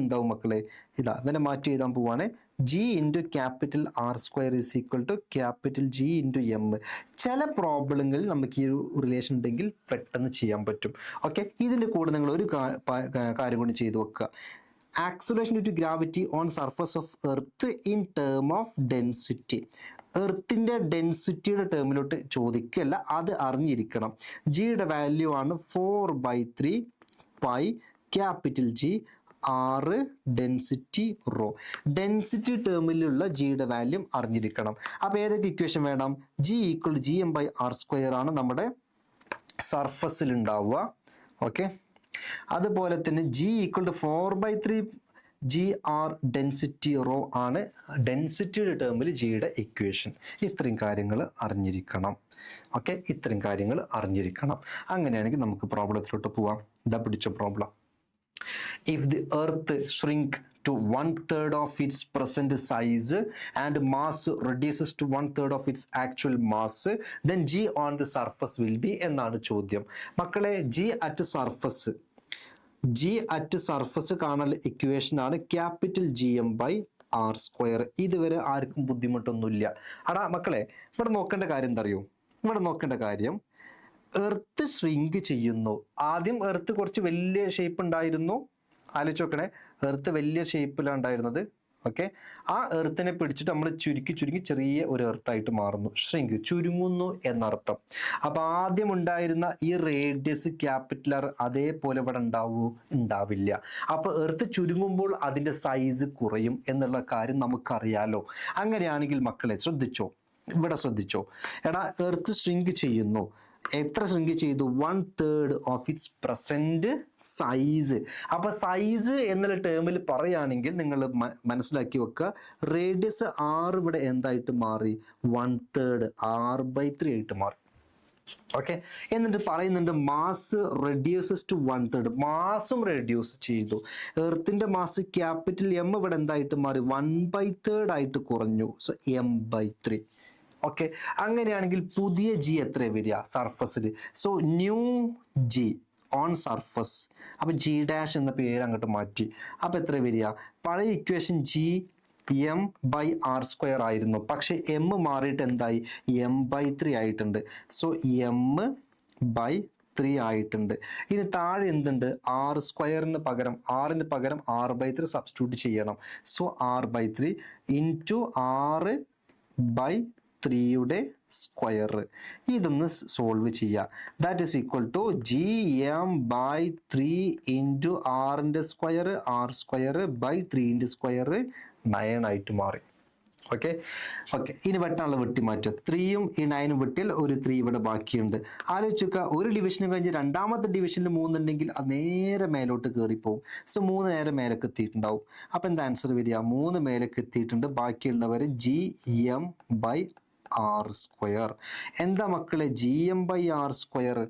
എന്താവും മക്കളെ? ഇതാ ഇവനെ മാറ്റി എഴുതാൻ പോവാണ്. G into capital R² is equal to capital G into M. ചില പ്രോബ്ലങ്ങളിൽ നമുക്ക് ഈ ഒരു റിലേഷൻ ഉണ്ടെങ്കിൽ പെട്ടെന്ന് ചെയ്യാൻ പറ്റും. ഓക്കെ, ഇതിൻ്റെ കൂടെ നിങ്ങൾ ഒരു കാര്യം കൂടി ചെയ്തു വെക്കുക. Acceleration due to gravity on surface of earth in term of density. എർത്തിന്റെ ഡെൻസിറ്റിയുടെ ടേമിലോട്ട് ചോദിക്കല്ല, അത് അറിഞ്ഞിരിക്കണം. ജിയുടെ വാല്യൂ ആണ് 4/3 π capital G R density rho. Density ടേമിലുള്ള ജിയുടെ വാല്യൂ അറിഞ്ഞിരിക്കണം. അപ്പോൾ ഏതൊക്കെ ഇക്വേഷൻ വേണം? G equal GM by R² ആണ് നമ്മുടെ സർഫസിൽ ഉണ്ടാവുക. ഓക്കെ, അതുപോലെ തന്നെ G equal to 4/3 GR density rho ആണ് ഡെൻസിറ്റിയുടെ ടേമിൽ ജിയുടെ ഇക്വേഷൻ. ഇത്രയും കാര്യങ്ങൾ അറിഞ്ഞിരിക്കണം. ഓക്കെ, ഇത്രയും കാര്യങ്ങൾ അറിഞ്ഞിരിക്കണം. അങ്ങനെയാണെങ്കിൽ നമുക്ക് പ്രോബ്ലത്തിലോട്ട് പോവാം. ഇതാ പിടിച്ച problem. If the earth shrink to 1/3 of its present size and mass reduces to 1/3 of its actual mass, then G on the surface will be എന്നാണ് ചോദ്യം. മക്കളെ, G at സർഫസ് കാണാനുള്ള ഇക്വേഷൻ ആണ് ക്യാപിറ്റൽ GM ബൈ R². ഇതുവരെ ആർക്കും ബുദ്ധിമുട്ടൊന്നുമില്ല. അടാ മക്കളെ, ഇവിടെ നോക്കേണ്ട കാര്യം എന്താ അറിയോ? ഇവിടെ നോക്കേണ്ട കാര്യം, എർത്ത് ഷ്രിങ്ക് ചെയ്യുന്നു. ആദ്യം എർത്ത് കുറച്ച് വലിയ ഷേപ്പ് ഉണ്ടായിരുന്നു. ആലോചിച്ച് നോക്കണേ, എർത്ത് വലിയ ഷേപ്പിലാണ് ഉണ്ടായിരുന്നത്. ഓക്കെ, ആ എർത്തിനെ പിടിച്ചിട്ട് നമ്മൾ ചുരുക്കി ചെറിയ ഒരു എർത്തായിട്ട് മാറുന്നു. ഷ്രിങ്ക്, ചുരുങ്ങുന്നു എന്നർത്ഥം. അപ്പൊ ആദ്യം ഉണ്ടായിരുന്ന ഈ റേഡിയസ് ക്യാപിറ്റൽ R അതേപോലെ ഇവിടെ ഉണ്ടാവില്ല. അപ്പൊ എർത്ത് ചുരുങ്ങുമ്പോൾ അതിന്റെ സൈസ് കുറയും എന്നുള്ള കാര്യം നമുക്കറിയാലോ. അങ്ങനെയാണെങ്കിൽ മക്കളെ ശ്രദ്ധിച്ചോ, ഇവിടെ ശ്രദ്ധിച്ചോ, എടാ എർത്ത് ഷ്രിങ്ക് ചെയ്യുന്നു. എത്ര ഷ്രിങ്ക് ചെയ്തു? 1/3 ഓഫ് ഇറ്റ്സ് പ്രസന്റ് സൈസ്. അപ്പൊ സൈസ് എന്നുള്ള ടേമിൽ പറയുകയാണെങ്കിൽ നിങ്ങൾ മനസ്സിലാക്കി വെക്കുക, റേഡിയസ് ആർ ഇവിടെ എന്തായിട്ട് മാറി? 1/3 r/3 ആയിട്ട് മാറി. ഓക്കെ, എന്നിട്ട് പറയുന്നുണ്ട് മാസ് റെഡ്യൂസസ് ടു 1/3. മാസും റെഡ്യൂസ് ചെയ്തു. എർത്തിന്റെ മാസ് ക്യാപിറ്റൽ എം ഇവിടെ എന്തായിട്ട് മാറി? 1/3 ആയിട്ട് കുറഞ്ഞു. So m/3. ഓക്കെ, അങ്ങനെയാണെങ്കിൽ പുതിയ ജി എത്ര വരിക സർഫസിൽ? So new G on surface. അപ്പൊ ജി ഡാഷ് എന്ന പേര് അങ്ങോട്ട് മാറ്റി. അപ്പൊ എത്ര വരിക? പഴയ ഇക്വേഷൻ ജി m/r² ആയിരുന്നു, പക്ഷെ എം മാറിയിട്ട് എന്തായി? m/3 ആയിട്ടുണ്ട്. സോ m/3 ആയിട്ടുണ്ട്. ഇനി താഴെ എന്തുണ്ട്? r² പകരം r പകരം r/3 സബ്സ്റ്റിറ്റ്യൂട്ട് ചെയ്യണം. സോ r/3 ഇൻറ്റു r/3യുടെ സ്ക്വയർ. ഇതൊന്ന് സോൾവ് ചെയ്യുക. That is equal to gm/3 into r square, r²/3 square 9 ആയിട്ട് മാറി. ഓക്കെ ഓക്കെ, ഇനി വെട്ടാനുള്ള വെട്ടി മാറ്റുക. 3യും ഈ 9 വെട്ടിയാൽ ഒരു 3 ഇവിടെ ബാക്കിയുണ്ട്. ആലോചിക്കുക, ഒരു ഡിവിഷൻ കഴിഞ്ഞ് രണ്ടാമത്തെ ഡിവിഷനിൽ 3 ഉണ്ടെങ്കിൽ അത് നേരെ മേലോട്ട് കയറിപ്പോവും. സോ 3 നേരെ മേലേക്ക് എത്തിയിട്ടുണ്ടാവും. അപ്പം എന്താ ആൻസർ വരിക? 3 മേലേക്ക് എത്തിയിട്ടുണ്ട്. ബാക്കിയുള്ളവർ gm/r². എന്താ മക്കളെ gm/r²?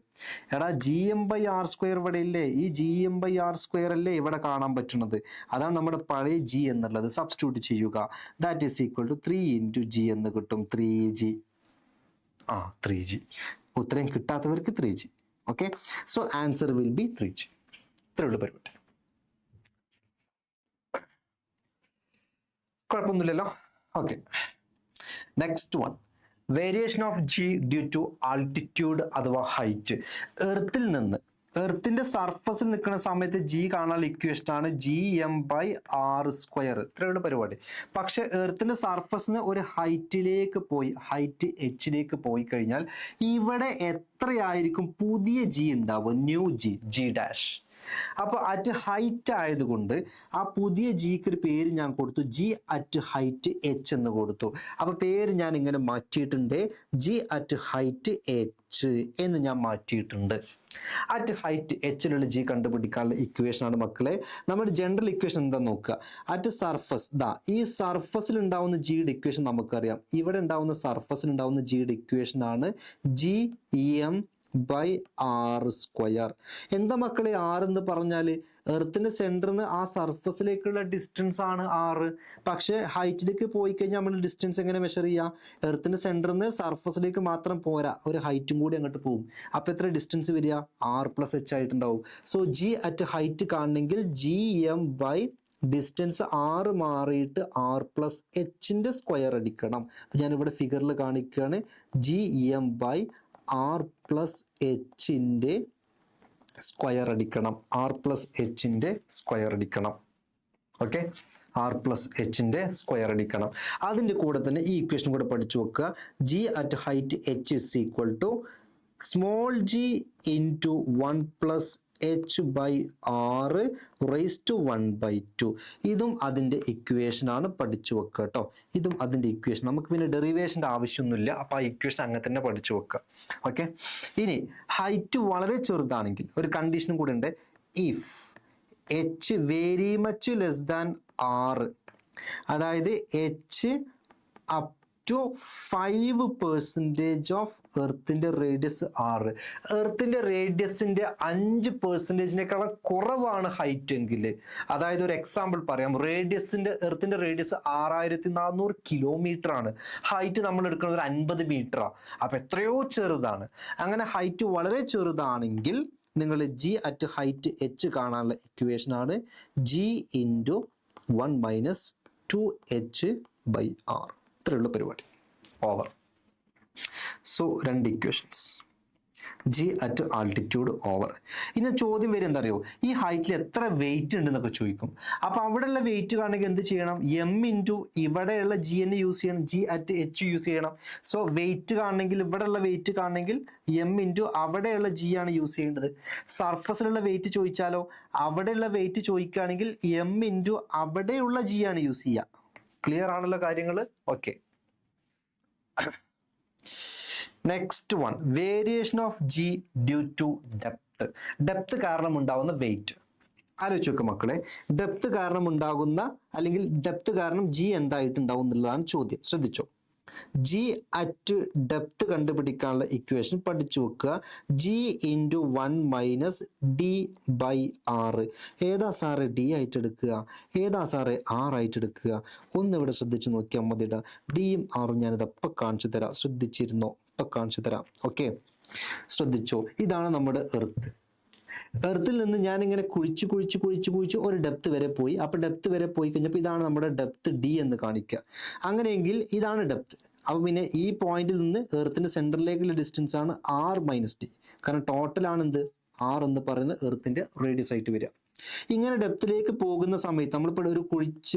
എടാ gm/r² ഇവിടെ ഇല്ലേ? ഈ gm/r² അല്ലേ ഇവിടെ കാണാൻ പറ്റുന്നത്? അതാണ് നമ്മുടെ പഴയ ജി എന്നുള്ളത്. സബ്സ്റ്റിറ്റ്യൂട്ട് ചെയ്യുക. That is equal to 3 into G എന്ന് കിട്ടും. 3g. 3g. ഉത്തരം കിട്ടാത്തവർക്ക് 3g. Okay, so answer will be 3g. ഇത്രയുള്ള പരിപാടി. കുഴപ്പമൊന്നുമില്ലല്ലോ. Okay, next one, variation of G due to altitude അഥവാ ഹൈറ്റ്. എർത്തിന്റെ സർഫസിൽ നിൽക്കുന്ന സമയത്ത് ജി കാണാനുള്ള ഇക്വേഷൻ ആണ് gm/r². ഇത്രയുള്ള പരിപാടി. പക്ഷെ എർത്തിന്റെ സർഫസിന് ഒരു ഹൈറ്റിലേക്ക് പോയി, ഹൈറ്റ് എച്ചിലേക്ക് പോയി കഴിഞ്ഞാൽ ഇവിടെ എത്രയായിരിക്കും പുതിയ ജി ഉണ്ടാവുക? New G, G dash. അപ്പൊ അറ്റ് ഹൈറ്റ് ആയതുകൊണ്ട് ആ പുതിയ ജിക്ക് ഒരു പേര് ഞാൻ കൊടുത്തു, ജി അറ്റ് ഹൈറ്റ് എച്ച് എന്ന് കൊടുത്തു. അപ്പൊ പേര് ഞാൻ ഇങ്ങനെ മാറ്റിയിട്ടുണ്ട്, ജി അറ്റ് ഹൈറ്റ് എച്ച് എന്ന് ഞാൻ മാറ്റിയിട്ടുണ്ട്. അറ്റ് ഹൈറ്റ് എച്ചിലുള്ള ജി കണ്ടുപിടിക്കാനുള്ള ഇക്വേഷൻ ആണ് മക്കളെ. നമ്മുടെ ജനറൽ ഇക്വേഷൻ എന്താ നോക്കുക? അറ്റ് സർഫസ്, ഈ സർഫസിൽ ഉണ്ടാവുന്ന ജിയുടെ ഇക്വേഷൻ നമുക്കറിയാം. ഇവിടെ ഉണ്ടാവുന്ന സർഫസിൽ ഉണ്ടാവുന്ന ജിയുടെ ഇക്വേഷൻ ആണ് gm/r². എന്താ മക്കളെ ആർ എന്ന് പറഞ്ഞാൽ? എർത്തിന്റെ സെന്ററിന് ആ സർഫസിലേക്കുള്ള ഡിസ്റ്റൻസ് ആണ് ആറ്. പക്ഷെ ഹൈറ്റിലേക്ക് പോയി കഴിഞ്ഞാൽ നമ്മൾ ഡിസ്റ്റൻസ് എങ്ങനെ മെഷർ ചെയ്യുക? എർത്തിന്റെ സെന്ററിന് സർഫസിലേക്ക് മാത്രം പോരാ, ഒരു ഹൈറ്റും കൂടി അങ്ങോട്ട് പോകും. അപ്പൊ എത്ര ഡിസ്റ്റൻസ് വരിക? r+h ആയിട്ടുണ്ടാവും. സോ ജി അറ്റ് ഹൈറ്റ് കാണണമെങ്കിൽ gm/ ഡിസ്റ്റൻസ് r മാറിയിട്ട് r+h സ്ക്വയർ അടിക്കണം. ഞാനിവിടെ ഫിഗറിൽ കാണിക്കുകയാണ്. gm/r+h സ്ക്വയർ അടിക്കണം. r+h സ്ക്വയർ അടിക്കണം. ഓക്കെ, r+h സ്ക്വയർ അടിക്കണം. അതിൻ്റെ കൂടെ തന്നെ ഈ ഇക്വേഷൻ കൂടെ പഠിച്ചു വെക്കുക. G at height H is equal to small G into 1+h/r raise to 1/2. ഇതും അതിൻ്റെ ഇക്വേഷൻ ആണ്, പഠിച്ചു വെക്കുക കേട്ടോ. ഇതും അതിൻ്റെ ഇക്വേഷൻ. നമുക്ക് പിന്നെ ഡെറിവേഷൻ്റെ ആവശ്യമൊന്നുമില്ല. അപ്പോൾ ആ ഇക്വേഷൻ അങ്ങനെ തന്നെ പഠിച്ചു വെക്കുക. ഓക്കെ, ഇനി ഹൈറ്റ് വളരെ ചെറുതാണെങ്കിൽ ഒരു കണ്ടീഷനും കൂടെ ഉണ്ട്. If H very much less than r, അതായത് എച്ച് അപ് ടു 5% ഓഫ് എർത്തിന്റെ റേഡിയസ് r. എർത്തിന്റെ റേഡിയസിന്റെ 5%-നേക്കാൾ കുറവാണ് ഹൈറ്റ് എങ്കിൽ, അതായത് ഒരു എക്സാമ്പിൾ പറയാം. എർത്തിന്റെ റേഡിയസ് 6400 കിലോമീറ്റർ ആണ്. ഹൈറ്റ് നമ്മൾ എടുക്കുന്നത് ഒരു 50 മീറ്ററാണ്. അപ്പൊ എത്രയോ ചെറുതാണ്. അങ്ങനെ ഹൈറ്റ് വളരെ ചെറുതാണെങ്കിൽ നിങ്ങൾ ജി അറ്റ് ഹൈറ്റ് എച്ച് കാണാനുള്ള ഇക്വേഷൻ ആണ് ജി ഇൻറ്റു 1 - 2h/r. ഇത്രയുള്ള പരിപാടി. Over. So 2 equations, G at altitude over. ഇനി ചോദ്യം വരെ എന്താ അറിയോ? ഈ ഹൈറ്റിൽ എത്ര വെയിറ്റ് ഉണ്ട് എന്നൊക്കെ ചോദിക്കും. അപ്പൊ അവിടെയുള്ള വെയിറ്റ് കാണണമെങ്കിൽ എന്ത് ചെയ്യണം? എം ഇൻറ്റു ഇവിടെയുള്ള ജി എന്നെ യൂസ് ചെയ്യണം, ജി അറ്റ് എച്ച് യൂസ് ചെയ്യണം. സോ വെയിറ്റ് കാണണമെങ്കിൽ, ഇവിടെയുള്ള വെയിറ്റ് കാണണമെങ്കിൽ എം ഇൻറ്റു അവിടെയുള്ള ജി ആണ് യൂസ് ചെയ്യേണ്ടത്. സർഫസിലുള്ള വെയിറ്റ് ചോദിച്ചാലോ, അവിടെയുള്ള വെയിറ്റ് ചോദിക്കുകയാണെങ്കിൽ എം ഇൻറ്റു അവിടെയുള്ള ജി ആണ് യൂസ് ചെയ്യുക. ക്ലിയർ ആണല്ലോ കാര്യങ്ങൾ? Okay, next one, variation of G due to depth. Depth കാരണം ഉണ്ടാവുന്ന വെയിറ്റ്. ആലോചിച്ച് നോക്ക് മക്കളെ, ഡെപ്ത് കാരണം ഉണ്ടാകുന്ന അല്ലെങ്കിൽ ഡെപ്ത് കാരണം ജി എന്തായിട്ടുണ്ടാവും എന്നുള്ളതാണ് ചോദ്യം. ശ്രദ്ധിച്ചോ, ജി അറ്റ് ഡെപ്ത് കണ്ടുപിടിക്കാനുള്ള ഇക്വേഷൻ പഠിച്ചു വെക്കുക. G into 1 minus D by R. ഏതാ സാറ് ഡി ആയിട്ട് എടുക്കുക, ഏതാ സാറ് ആർ ആയിട്ട് എടുക്കുക? ഒന്നിവിടെ ശ്രദ്ധിച്ചു നോക്കിയാൽ മതിടാ. ഡിയും ആറും ഞാനിത് അപ്പം കാണിച്ചു തരാം, ശ്രദ്ധിച്ചിരുന്നോ? ഇപ്പം കാണിച്ചു തരാം. ഓക്കെ, ശ്രദ്ധിച്ചോ, ഇതാണ് നമ്മുടെ എർത്ത്. എർത്തിൽ നിന്ന് ഞാനിങ്ങനെ കുഴിച്ച് ഒരു ഡെപ്ത് വരെ പോയി. അപ്പോൾ ഡെപ്ത് വരെ പോയി കഴിഞ്ഞപ്പോൾ ഇതാണ് നമ്മുടെ ഡെപ്ത് ഡി എന്ന് കാണിക്കുക. അങ്ങനെയെങ്കിൽ ഇതാണ് ഡെപ്ത്. അപ്പോൾ പിന്നെ ഈ പോയിന്റിൽ നിന്ന് എർത്തിന്റെ സെന്ററിലേക്കുള്ള ഡിസ്റ്റൻസ് ആണ് ആർ മൈനസ് ഡി. കാരണം ടോട്ടലാണ് എന്ത്, ആർ എന്ന് പറയുന്ന എർത്തിന്റെ റേഡിയസ് ആയിട്ട് വരിക. ഇങ്ങനെ ഡെപ്തിലേക്ക് പോകുന്ന സമയത്ത് നമ്മളിപ്പോൾ ഒരു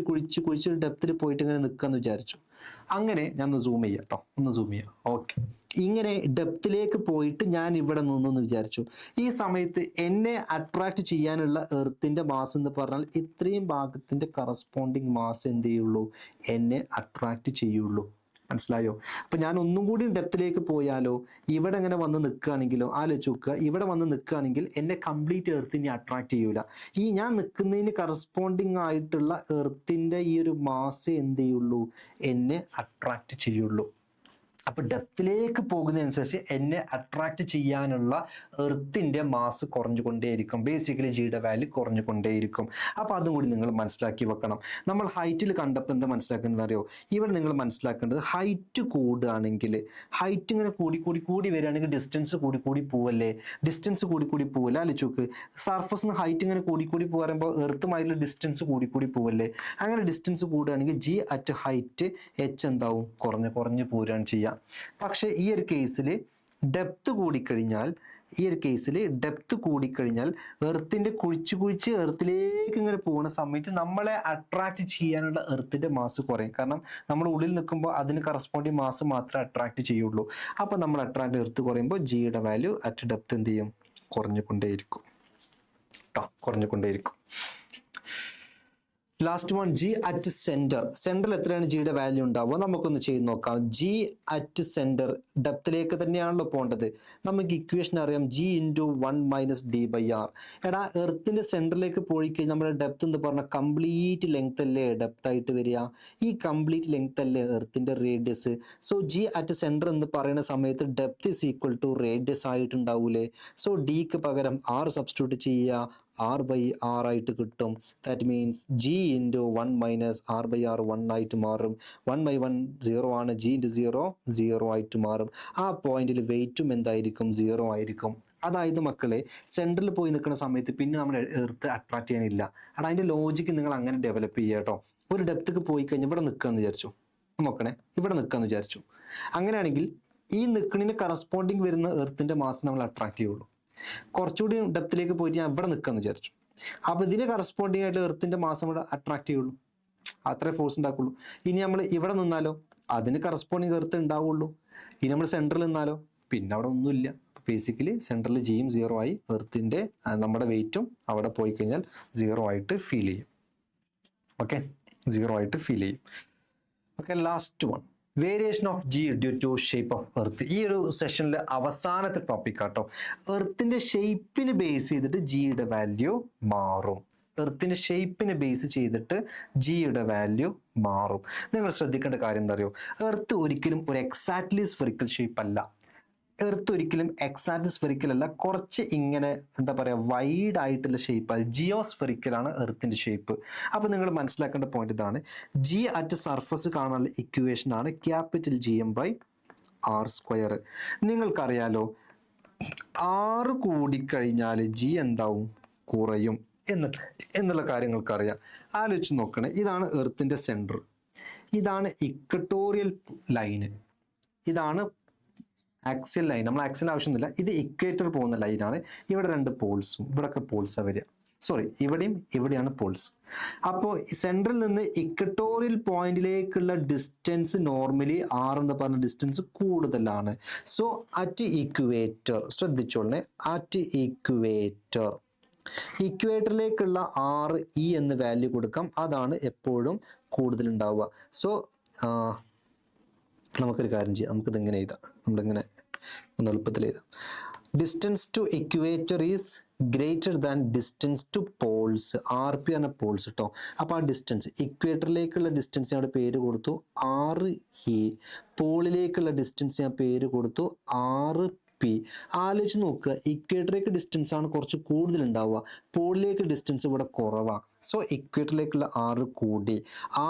കുഴിച്ച് ഡെപ്തിൽ പോയിട്ട് ഇങ്ങനെ നിൽക്കാന്ന് വിചാരിച്ചു. അങ്ങനെ ഞാൻ ഒന്ന് സൂം ചെയ്യാം കേട്ടോ, ഒന്ന് സൂം ചെയ്യാം. ഓക്കെ, ഇങ്ങനെ ഡെപ്തിലേക്ക് പോയിട്ട് ഞാൻ ഇവിടെ നിന്നു വിചാരിച്ചു. ഈ സമയത്ത് എന്നെ അട്രാക്ട് ചെയ്യാനുള്ള എർത്തിന്റെ മാസ് എന്ന് പറഞ്ഞാൽ ഇത്രയും ഭാഗത്തിന്റെ കറസ്പോണ്ടിങ് മാസ് എന്ത് ചെയ്യുള്ളൂ, എന്നെ അട്രാക്ട് ചെയ്യുള്ളൂ. മനസ്സിലായോ? അപ്പൊ ഞാൻ ഒന്നും കൂടി ഡെപ്തിലേക്ക് പോയാലോ, ഇവിടെ ഇങ്ങനെ വന്ന് നിൽക്കുകയാണെങ്കിലോ, ആലോചിച്ച് നോക്കുക, ഇവിടെ വന്ന് നിൽക്കുകയാണെങ്കിൽ എന്നെ കംപ്ലീറ്റ് എർത്തിനെ അട്രാക്ട് ചെയ്യൂല. ഈ ഞാൻ നിൽക്കുന്നതിന് കറസ്പോണ്ടിങ് ആയിട്ടുള്ള എർത്തിന്റെ ഈ ഒരു മാസ് എന്ത് ചെയ്യുള്ളൂ, എന്നെ അട്രാക്ട് ചെയ്യുള്ളൂ. അപ്പൊ ഡെപ്തിലേക്ക് പോകുന്നതനുസരിച്ച് എന്നെ അട്രാക്ട് ചെയ്യാനുള്ള എർത്തിന്റെ മാസ് കുറഞ്ഞുകൊണ്ടേയിരിക്കും. ബേസിക്കലി ജിയുടെ വാല്യൂ കുറഞ്ഞുകൊണ്ടേയിരിക്കും. അപ്പൊ അതും കൂടി നിങ്ങൾ മനസ്സിലാക്കി വെക്കണം. നമ്മൾ ഹൈറ്റിൽ കണ്ടപ്പോൾ എന്താ മനസ്സിലാക്കേണ്ടത് അറിയോ? ഇവിടെ നിങ്ങൾ മനസ്സിലാക്കേണ്ടത് ഹൈറ്റ് കൂടുകയാണെങ്കിൽ, ഹൈറ്റ് ഇങ്ങനെ കൂടി വരികയാണെങ്കിൽ ഡിസ്റ്റൻസ് കൂടി പോവല്ലേ? ഡിസ്റ്റൻസ് കൂടി പോവല്ലേ? ആലോചിച്ച് സർഫസ് ഹൈറ്റ് ഇങ്ങനെ കൂടി പറയുമ്പോൾ എർത്തുമായിട്ടുള്ള ഡിസ്റ്റൻസ് കൂടി പോവല്ലേ? അങ്ങനെ ഡിസ്റ്റൻസ് കൂടുകയാണെങ്കിൽ ജി അറ്റ് ഹൈറ്റ് എച്ച് എന്താവും, കുറഞ്ഞു പോരുകയാണ് ചെയ്യുക. പക്ഷെ ഈ ഒരു കേസിൽ ഡെപ്ത് കൂടിക്കഴിഞ്ഞാൽ എർത്തിന്റെ കുഴിച്ച് എർത്തിലേക്ക് ഇങ്ങനെ പോകുന്ന സമയത്ത് നമ്മളെ അട്രാക്ട് ചെയ്യാനുള്ള എർത്തിന്റെ മാസ് കുറയും. കാരണം നമ്മൾ ഉള്ളിൽ നിൽക്കുമ്പോൾ അതിന് കറസ്പോണ്ടിങ് മാസ് മാത്രമേ അട്രാക്ട് ചെയ്യുള്ളൂ. അപ്പൊ നമ്മൾ അട്രാക്ട് എർത്ത് കുറയുമ്പോൾ ജിയുടെ വാല്യൂ അറ്റ് ഡെപ്ത് എന്ത് ചെയ്യും, കുറഞ്ഞുകൊണ്ടേയിരിക്കും. Last one, G at centre. സെന്ററിൽ എത്രയാണ് ജിയുടെ വാല്യൂ ഉണ്ടാവുക? നമുക്കൊന്ന് ചെയ്ത് നോക്കാം. ജി അറ്റ് സെന്റർ ഡെപ്തിലേക്ക് തന്നെയാണല്ലോ പോകേണ്ടത്. നമുക്ക് ഇക്വേഷൻ അറിയാം, G into 1 minus D by R. എടാ, എർത്തിന്റെ സെന്ററിലേക്ക് പോയി കഴിഞ്ഞാൽ നമ്മുടെ ഡെപ്ത് എന്ന് പറഞ്ഞാൽ കംപ്ലീറ്റ് ലെങ്ത് അല്ലേ ഡെപ്ത് ആയിട്ട് വരിക? ഈ കംപ്ലീറ്റ് ലെങ്ത് അല്ലേ എർത്തിന്റെ radius? So G at centre എന്ന് പറയുന്ന സമയത്ത് depth is equal to radius ആയിട്ടുണ്ടാവൂലേ? സോ ഡിക്ക് പകരം ആർ സബ്സ്റ്റിറ്റ്യൂട്ട് ചെയ്യുക, ആർ ബൈ ആർ ആയിട്ട് കിട്ടും. That means G into 1 minus R by R 1 ആയിട്ട് മാറും. 1 ബൈ 1 0 ആണ്, ജി ഇൻറ്റു 0 ആയിട്ട് മാറും. ആ പോയിന്റിൽ വെയിറ്റും എന്തായിരിക്കും, 0 ആയിരിക്കും. അതായത് മക്കളെ, സെൻറ്ററിൽ പോയി നിൽക്കുന്ന സമയത്ത് പിന്നെ നമ്മൾ എർത്ത് അട്രാക്ട് ചെയ്യാനില്ല. അവിടെ അതിൻ്റെ ലോജിക്ക് നിങ്ങൾ അങ്ങനെ ഡെവലപ്പ് ചെയ്യുക കേട്ടോ. ഒരു ഡെപ്തിക്ക് പോയി കഴിഞ്ഞാൽ ഇവിടെ നിൽക്കാമെന്ന് വിചാരിച്ചു, നോക്കണേ, ഇവിടെ നിൽക്കാമെന്ന് വിചാരിച്ചു. അങ്ങനെയാണെങ്കിൽ ഈ നിൽക്കണിന് കറസ്പോണ്ടിങ് വരുന്ന എർത്തിന്റെ മാസ് നമ്മൾ അട്രാക്ട് ചെയ്യുള്ളൂ. കുറച്ചുകൂടി ഡെപ്തിലേക്ക് പോയിട്ട് ഞാൻ ഇവിടെ നിൽക്കാന്ന് വിചാരിച്ചു. അപ്പൊ ഇതിന് കറസ്പോണ്ടിങ് ആയിട്ട് എർത്തിന്റെ മാസം ഇവിടെ അട്രാക്ട് ചെയ്യുള്ളൂ, അത്രേ ഫോഴ്സ് ഉണ്ടാക്കുള്ളൂ. ഇനി നമ്മൾ ഇവിടെ നിന്നാലോ, അതിന് കറസ്പോണ്ടിങ് എർത്ത് ഉണ്ടാവുള്ളൂ. ഇനി നമ്മൾ സെൻട്രൽ നിന്നാലോ, പിന്നെ അവിടെ ഒന്നുമില്ല. ബേസിക്കലി സെൻട്രൽ ജിയും 0 ആയി, എർത്തിന്റെ നമ്മുടെ വെയിറ്റും അവിടെ പോയി കഴിഞ്ഞാൽ 0 ആയിട്ട് ഫീൽ ചെയ്യും. ഓക്കെ, 0 ആയിട്ട് ഫീൽ ചെയ്യും. Okay, last one, variation of G due to shape of earth. ഈ ഒരു സെഷനിലെ അവസാനത്തെ ടോപ്പിക് ആട്ടോ. എർത്തിന്റെ ഷേപ്പിന് ബേസ് ചെയ്തിട്ട് ജിയുടെ വാല്യൂ മാറും. എർത്തിന്റെ ഷേപ്പിനെ ബേസ് ചെയ്തിട്ട് ജിയുടെ വാല്യൂ മാറും. നിങ്ങൾ ശ്രദ്ധിക്കേണ്ട കാര്യം എന്താ അറിയോ? എർത്ത് ഒരിക്കലും ഒരു എക്സാക്ട്ലി സ്ഫെറിക്കൽ ഷേപ്പ് അല്ല. എർത്ത് ഒരിക്കലും എക്സാക്ട് സ്ഫെറിക്കൽ അല്ല, കുറച്ച് ഇങ്ങനെ എന്താ പറയുക, വൈഡ് ആയിട്ടുള്ള ഷേപ്പ്. ജിയോസ്ഫെറിക്കലാണ് എർത്തിന്റെ ഷേപ്പ്. അപ്പോൾ നിങ്ങൾ മനസ്സിലാക്കേണ്ട പോയിന്റ് ഇതാണ്, ജി അറ്റ് സർഫസ് കാണാനുള്ള ഇക്വേഷൻ ആണ് capital GM by R square. നിങ്ങൾക്കറിയാലോ, ആറ് കൂടിക്കഴിഞ്ഞാൽ ജി എന്താവും, കുറയും എന്നുള്ള കാര്യങ്ങൾക്കറിയാം. ആലോചിച്ച് നോക്കണേ, ഇതാണ് എർത്തിന്റെ സെൻറ്റർ, ഇതാണ് ഇക്വട്ടോറിയൽ ലൈന്, ഇതാണ് ആക്സിയൽ ലൈൻ. നമ്മൾ ആക്സിയൽ ആവശ്യമൊന്നുമില്ല, ഇത് ഇക്വേറ്റർ പോകുന്ന ലൈനാണ്. ഇവിടെ 2 പോൾസും, ഇവിടെയൊക്കെ പോൾസാണ് വരിക. സോറി, ഇവിടെയാണ് പോൾസ്. അപ്പോൾ സെൻട്രൽ നിന്ന് ഇക്വട്ടോറിയൽ പോയിന്റിലേക്കുള്ള ഡിസ്റ്റൻസ് നോർമലി ആർ എന്ന് പറഞ്ഞ ഡിസ്റ്റൻസ് കൂടുതലാണ്. സോ അറ്റ് ഇക്വേറ്റർ, ശ്രദ്ധിച്ചോളണേ, അറ്റ് ഇക്വേറ്ററിലേക്കുള്ള RE എന്ന് വാല്യൂ കൊടുക്കാം. അതാണ് എപ്പോഴും കൂടുതൽ ഉണ്ടാവുക. സോ നമുക്കൊരു കാര്യം ചെയ്യാം, നമുക്കിത് ഇങ്ങനെ എഴുതാം, നമ്മളിങ്ങനെ ഒന്ന് എളുപ്പത്തിൽ എഴുതാം. Distance to equator is greater than distance to poles. RP എന്ന പോൾസ് കേട്ടോ. അപ്പോൾ ആ ഡിസ്റ്റൻസ് ഇക്വേറ്ററിലേക്കുള്ള ഡിസ്റ്റൻസ് ഞാൻ പേര് കൊടുത്തു RE, പോളിലേക്കുള്ള ഡിസ്റ്റൻസ് ഞാൻ പേര് കൊടുത്തു RP. ആലോചിച്ച് നോക്കുക, ഇക്വേറ്ററിലേക്ക് ഡിസ്റ്റൻസ് ആണ് കുറച്ച് കൂടുതൽ ഉണ്ടാവുക, പോളിലേക്ക് ഡിസ്റ്റൻസ് ഇവിടെ കുറവാണ്. സോ ഇക്വേറ്ററിലേക്കുള്ള R കൂടി,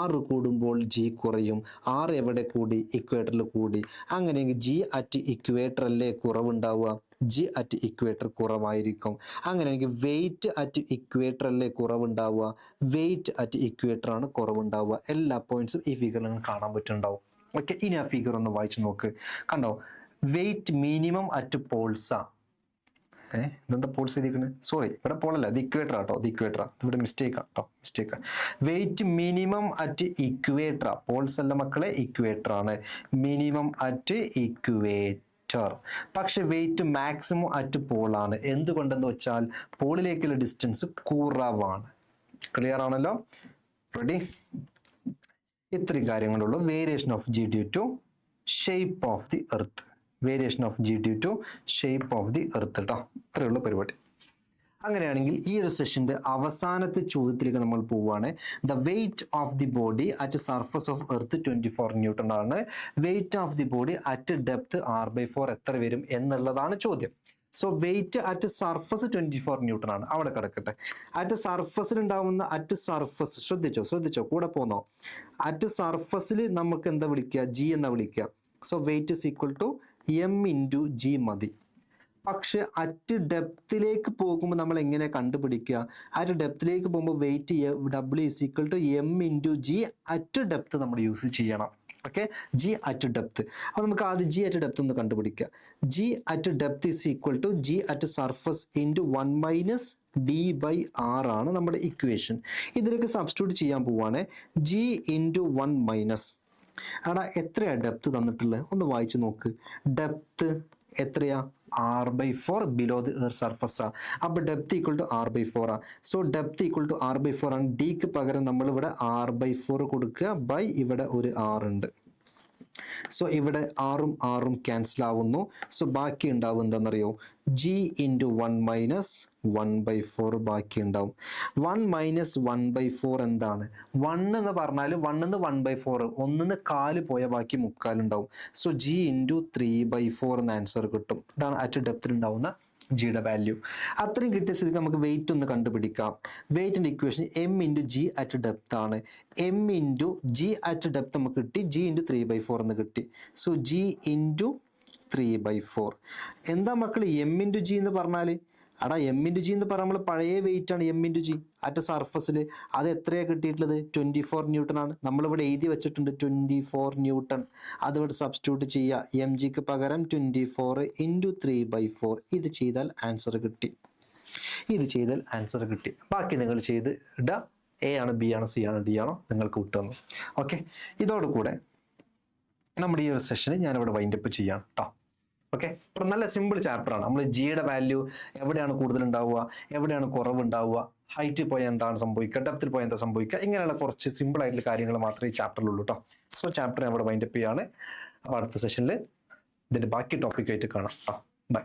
R കൂടുമ്പോൾ G കുറയും. R എവിടെ കൂടി? ഇക്വേറ്ററിൽ കൂടി. അങ്ങനെയെങ്കിൽ G അറ്റ് ഇക്വേറ്റർ അല്ലേ കുറവുണ്ടാവുക? G അറ്റ് ഇക്വേറ്റർ കുറവായിരിക്കും. അങ്ങനെയെങ്കിൽ വെയിറ്റ് അറ്റ് ഇക്വേറ്റർ അല്ലേ കുറവുണ്ടാവുക? വെയിറ്റ് അറ്റ് ഇക്വേറ്റർ ആണ് കുറവുണ്ടാവുക. എല്ലാ പോയിന്റ്സും ഈ ഫിഗറിൽ നിങ്ങൾക്ക് കാണാൻ പറ്റുന്നുണ്ടാവും. ഓക്കെ, ഇനി ആ ഫിഗർ ഒന്ന് വായിച്ചു നോക്ക്. കണ്ടോ, വെയിറ്റ് മിനിമം അറ്റ് പോൾസാ. ഇതെന്താ പോൾസ് എഴുതിക്കുന്നത്? സോറി, ഇവിടെ പോളല്ല, ഇത് ഇക്വേറ്റർ കേട്ടോ, ഇത് ഇക്വേറ്റർ, ഇവിടെ മിസ്റ്റേക്കാ കേട്ടോ, മിസ്റ്റേക്കാ. Weight minimum at equator, poles അല്ല മക്കളെ, ഇക്വേറ്റർ ആണ്. Minimum at equator. പക്ഷെ വെയിറ്റ് മാക്സിമം അറ്റ് പോളാണ്. എന്തുകൊണ്ടെന്ന് വെച്ചാൽ പോളിലേക്കുള്ള ഡിസ്റ്റൻസ് കുറവാണ്. ക്ലിയർ ആണല്ലോ? റെഡി? ഇത്രയും കാര്യങ്ങളുള്ളൂ. Variation of G due to shape of the earth. Variation of G due to shape of the earth കേട്ടോ. ഇത്രയുള്ള പരിപാടി. അങ്ങനെയാണെങ്കിൽ ഈ ഒരു സെഷന്റെ അവസാനത്തെ ചോദ്യത്തിലേക്ക് നമ്മൾ പോവുകയാണ്. The weight of the body at surface of earth 24 newton ആണ്. Weight of the body at depth R/4 എത്ര വരും എന്നുള്ളതാണ് ചോദ്യം. So weight at surface 24 newton ആണ്. അവിടെ കിടക്കട്ടെ. അറ്റ് സർഫസിൽ ഉണ്ടാവുന്ന, അറ്റ് സർഫസ് ശ്രദ്ധിച്ചോ, കൂടെ പോന്നോ? അറ്റ് സർഫസിൽ നമുക്ക് എന്താ വിളിക്കുക? G എന്നാ വിളിക്കുക. So weight is equal to M into G മതി. പക്ഷെ അറ്റ് ഡെപ്തിലേക്ക് പോകുമ്പോൾ നമ്മൾ എങ്ങനെ കണ്ടുപിടിക്കുക? അറ്റ് ഡെപ്തിലേക്ക് പോകുമ്പോൾ weight W is equal to M into G at depth നമ്മൾ യൂസ് ചെയ്യണം. Okay, G at depth. അപ്പോൾ നമുക്ക് ആദ്യം G അറ്റ് ഡെപ്ത് ഒന്ന് കണ്ടുപിടിക്കുക. G at depth is equal to G at surface into 1 minus D/R ആണ് നമ്മുടെ ഇക്വേഷൻ. ഇതിലേക്ക് സബ്സ്റ്റിറ്റ്യൂട്ട് ചെയ്യാൻ പോവുകയാണ്. G ഇൻറ്റു 1 മൈനസ്, അവിടെ എത്രയാ ഡെപ്ത് തന്നിട്ടുള്ളത്? ഒന്ന് വായിച്ചു നോക്ക്. ഡെപ്ത് എത്രയാ? R/4 below the earth surface. അപ്പൊ ഡെപ്ത് ഈക്വൽ ടു R/4 ആ. So depth equal to R/4 ആണ്. ഡിക്ക് പകരം നമ്മൾ ഇവിടെ R/4 കൊടുക്കുക, ബൈ ഇവിടെ ഒരു R ഉണ്ട്. സോ ഇവിടെ ആറും ക്യാൻസൽ ആവുന്നു. സോ ബാക്കി ഉണ്ടാവും എന്താണെന്നറിയോ? G ഇൻറ്റു 1 മൈനസ് 1/4 ബാക്കി ഉണ്ടാവും. 1 മൈനസ് 1/4 എന്താണ്? 1 എന്ന് പറഞ്ഞാൽ 1 1/4, 1 4 പോയ ബാക്കി 3/4 ഉണ്ടാവും. സോ G ഇൻറ്റു 3/4 എന്ന ആൻസർ കിട്ടും. ഇതാണ് അറ്റ് ഡെപ്തിൽ ഉണ്ടാവുന്ന ജിയുടെ വാല്യൂ. അത്രയും കിട്ടിയ സ്ഥിതിക്ക് നമുക്ക് വെയിറ്റ് ഒന്ന് കണ്ടുപിടിക്കാം. വെയിറ്റിന്റെ equation M into G at depth ആണ്. M into G at depth നമുക്ക് കിട്ടി, G ഇൻറ്റു 3/4 എന്ന് കിട്ടി. So G into 3/4. എന്താ മക്കൾ M ഇൻറ്റു G എന്ന് പറഞ്ഞാൽ? അടാ M ഇൻറ്റു G എന്ന് പറഞ്ഞാൽ നമ്മൾ പഴയ വെയിറ്റ് ആണ് M ഇൻറ്റു G അറ്റ് സർഫസിൽ. അത് എത്രയാണ് കിട്ടിയിട്ടുള്ളത്? 24 ന്യൂട്ടൺ ആണ്. നമ്മളിവിടെ എഴുതി വെച്ചിട്ടുണ്ട് 24 ന്യൂട്ടൺ. അതിവിടെ സബ്സ്റ്റിറ്റ്യൂട്ട് ചെയ്യുക. MGക്ക് പകരം 24 ഇൻറ്റു 3/4. ഇത് ചെയ്താൽ ആൻസർ കിട്ടി. ബാക്കി നിങ്ങൾ ചെയ്ത് ഇടുക. A ആണ്, B ആണ്, C ആണ്, D ആണോ നിങ്ങൾക്ക് വിട്ടുതന്നു. ഓക്കെ, ഇതോടുകൂടെ നമ്മുടെ ഈ ഒരു സെഷന് ഞാനിവിടെ വൈൻഡപ്പ് ചെയ്യാം കേട്ടോ. ഓക്കെ, നല്ല സിമ്പിൾ ചാപ്റ്റർ ആണ്. നമ്മൾ ജിയുടെ വാല്യൂ എവിടെയാണ് കൂടുതൽ ഉണ്ടാവുക, എവിടെയാണ് കുറവുണ്ടാവുക, ഹൈറ്റിൽ പോയാൽ എന്താണ് സംഭവിക്കുക, ഡെപ്തിൽ പോയാൽ എന്താ സംഭവിക്കുക, ഇങ്ങനെയുള്ള കുറച്ച് സിമ്പിൾ ആയിട്ടുള്ള കാര്യങ്ങൾ മാത്രമേ ഈ ചാപ്റ്ററിലുള്ളൂ കേട്ടോ. സോ ചാപ്റ്റർ അവിടെ വൈൻഡപ്പ് ചെയ്യാണ്. അപ്പോൾ അടുത്ത സെഷനിൽ ഇതിന്റെ ബാക്കി ടോപ്പിക്കായിട്ട് കാണാം. ബൈ.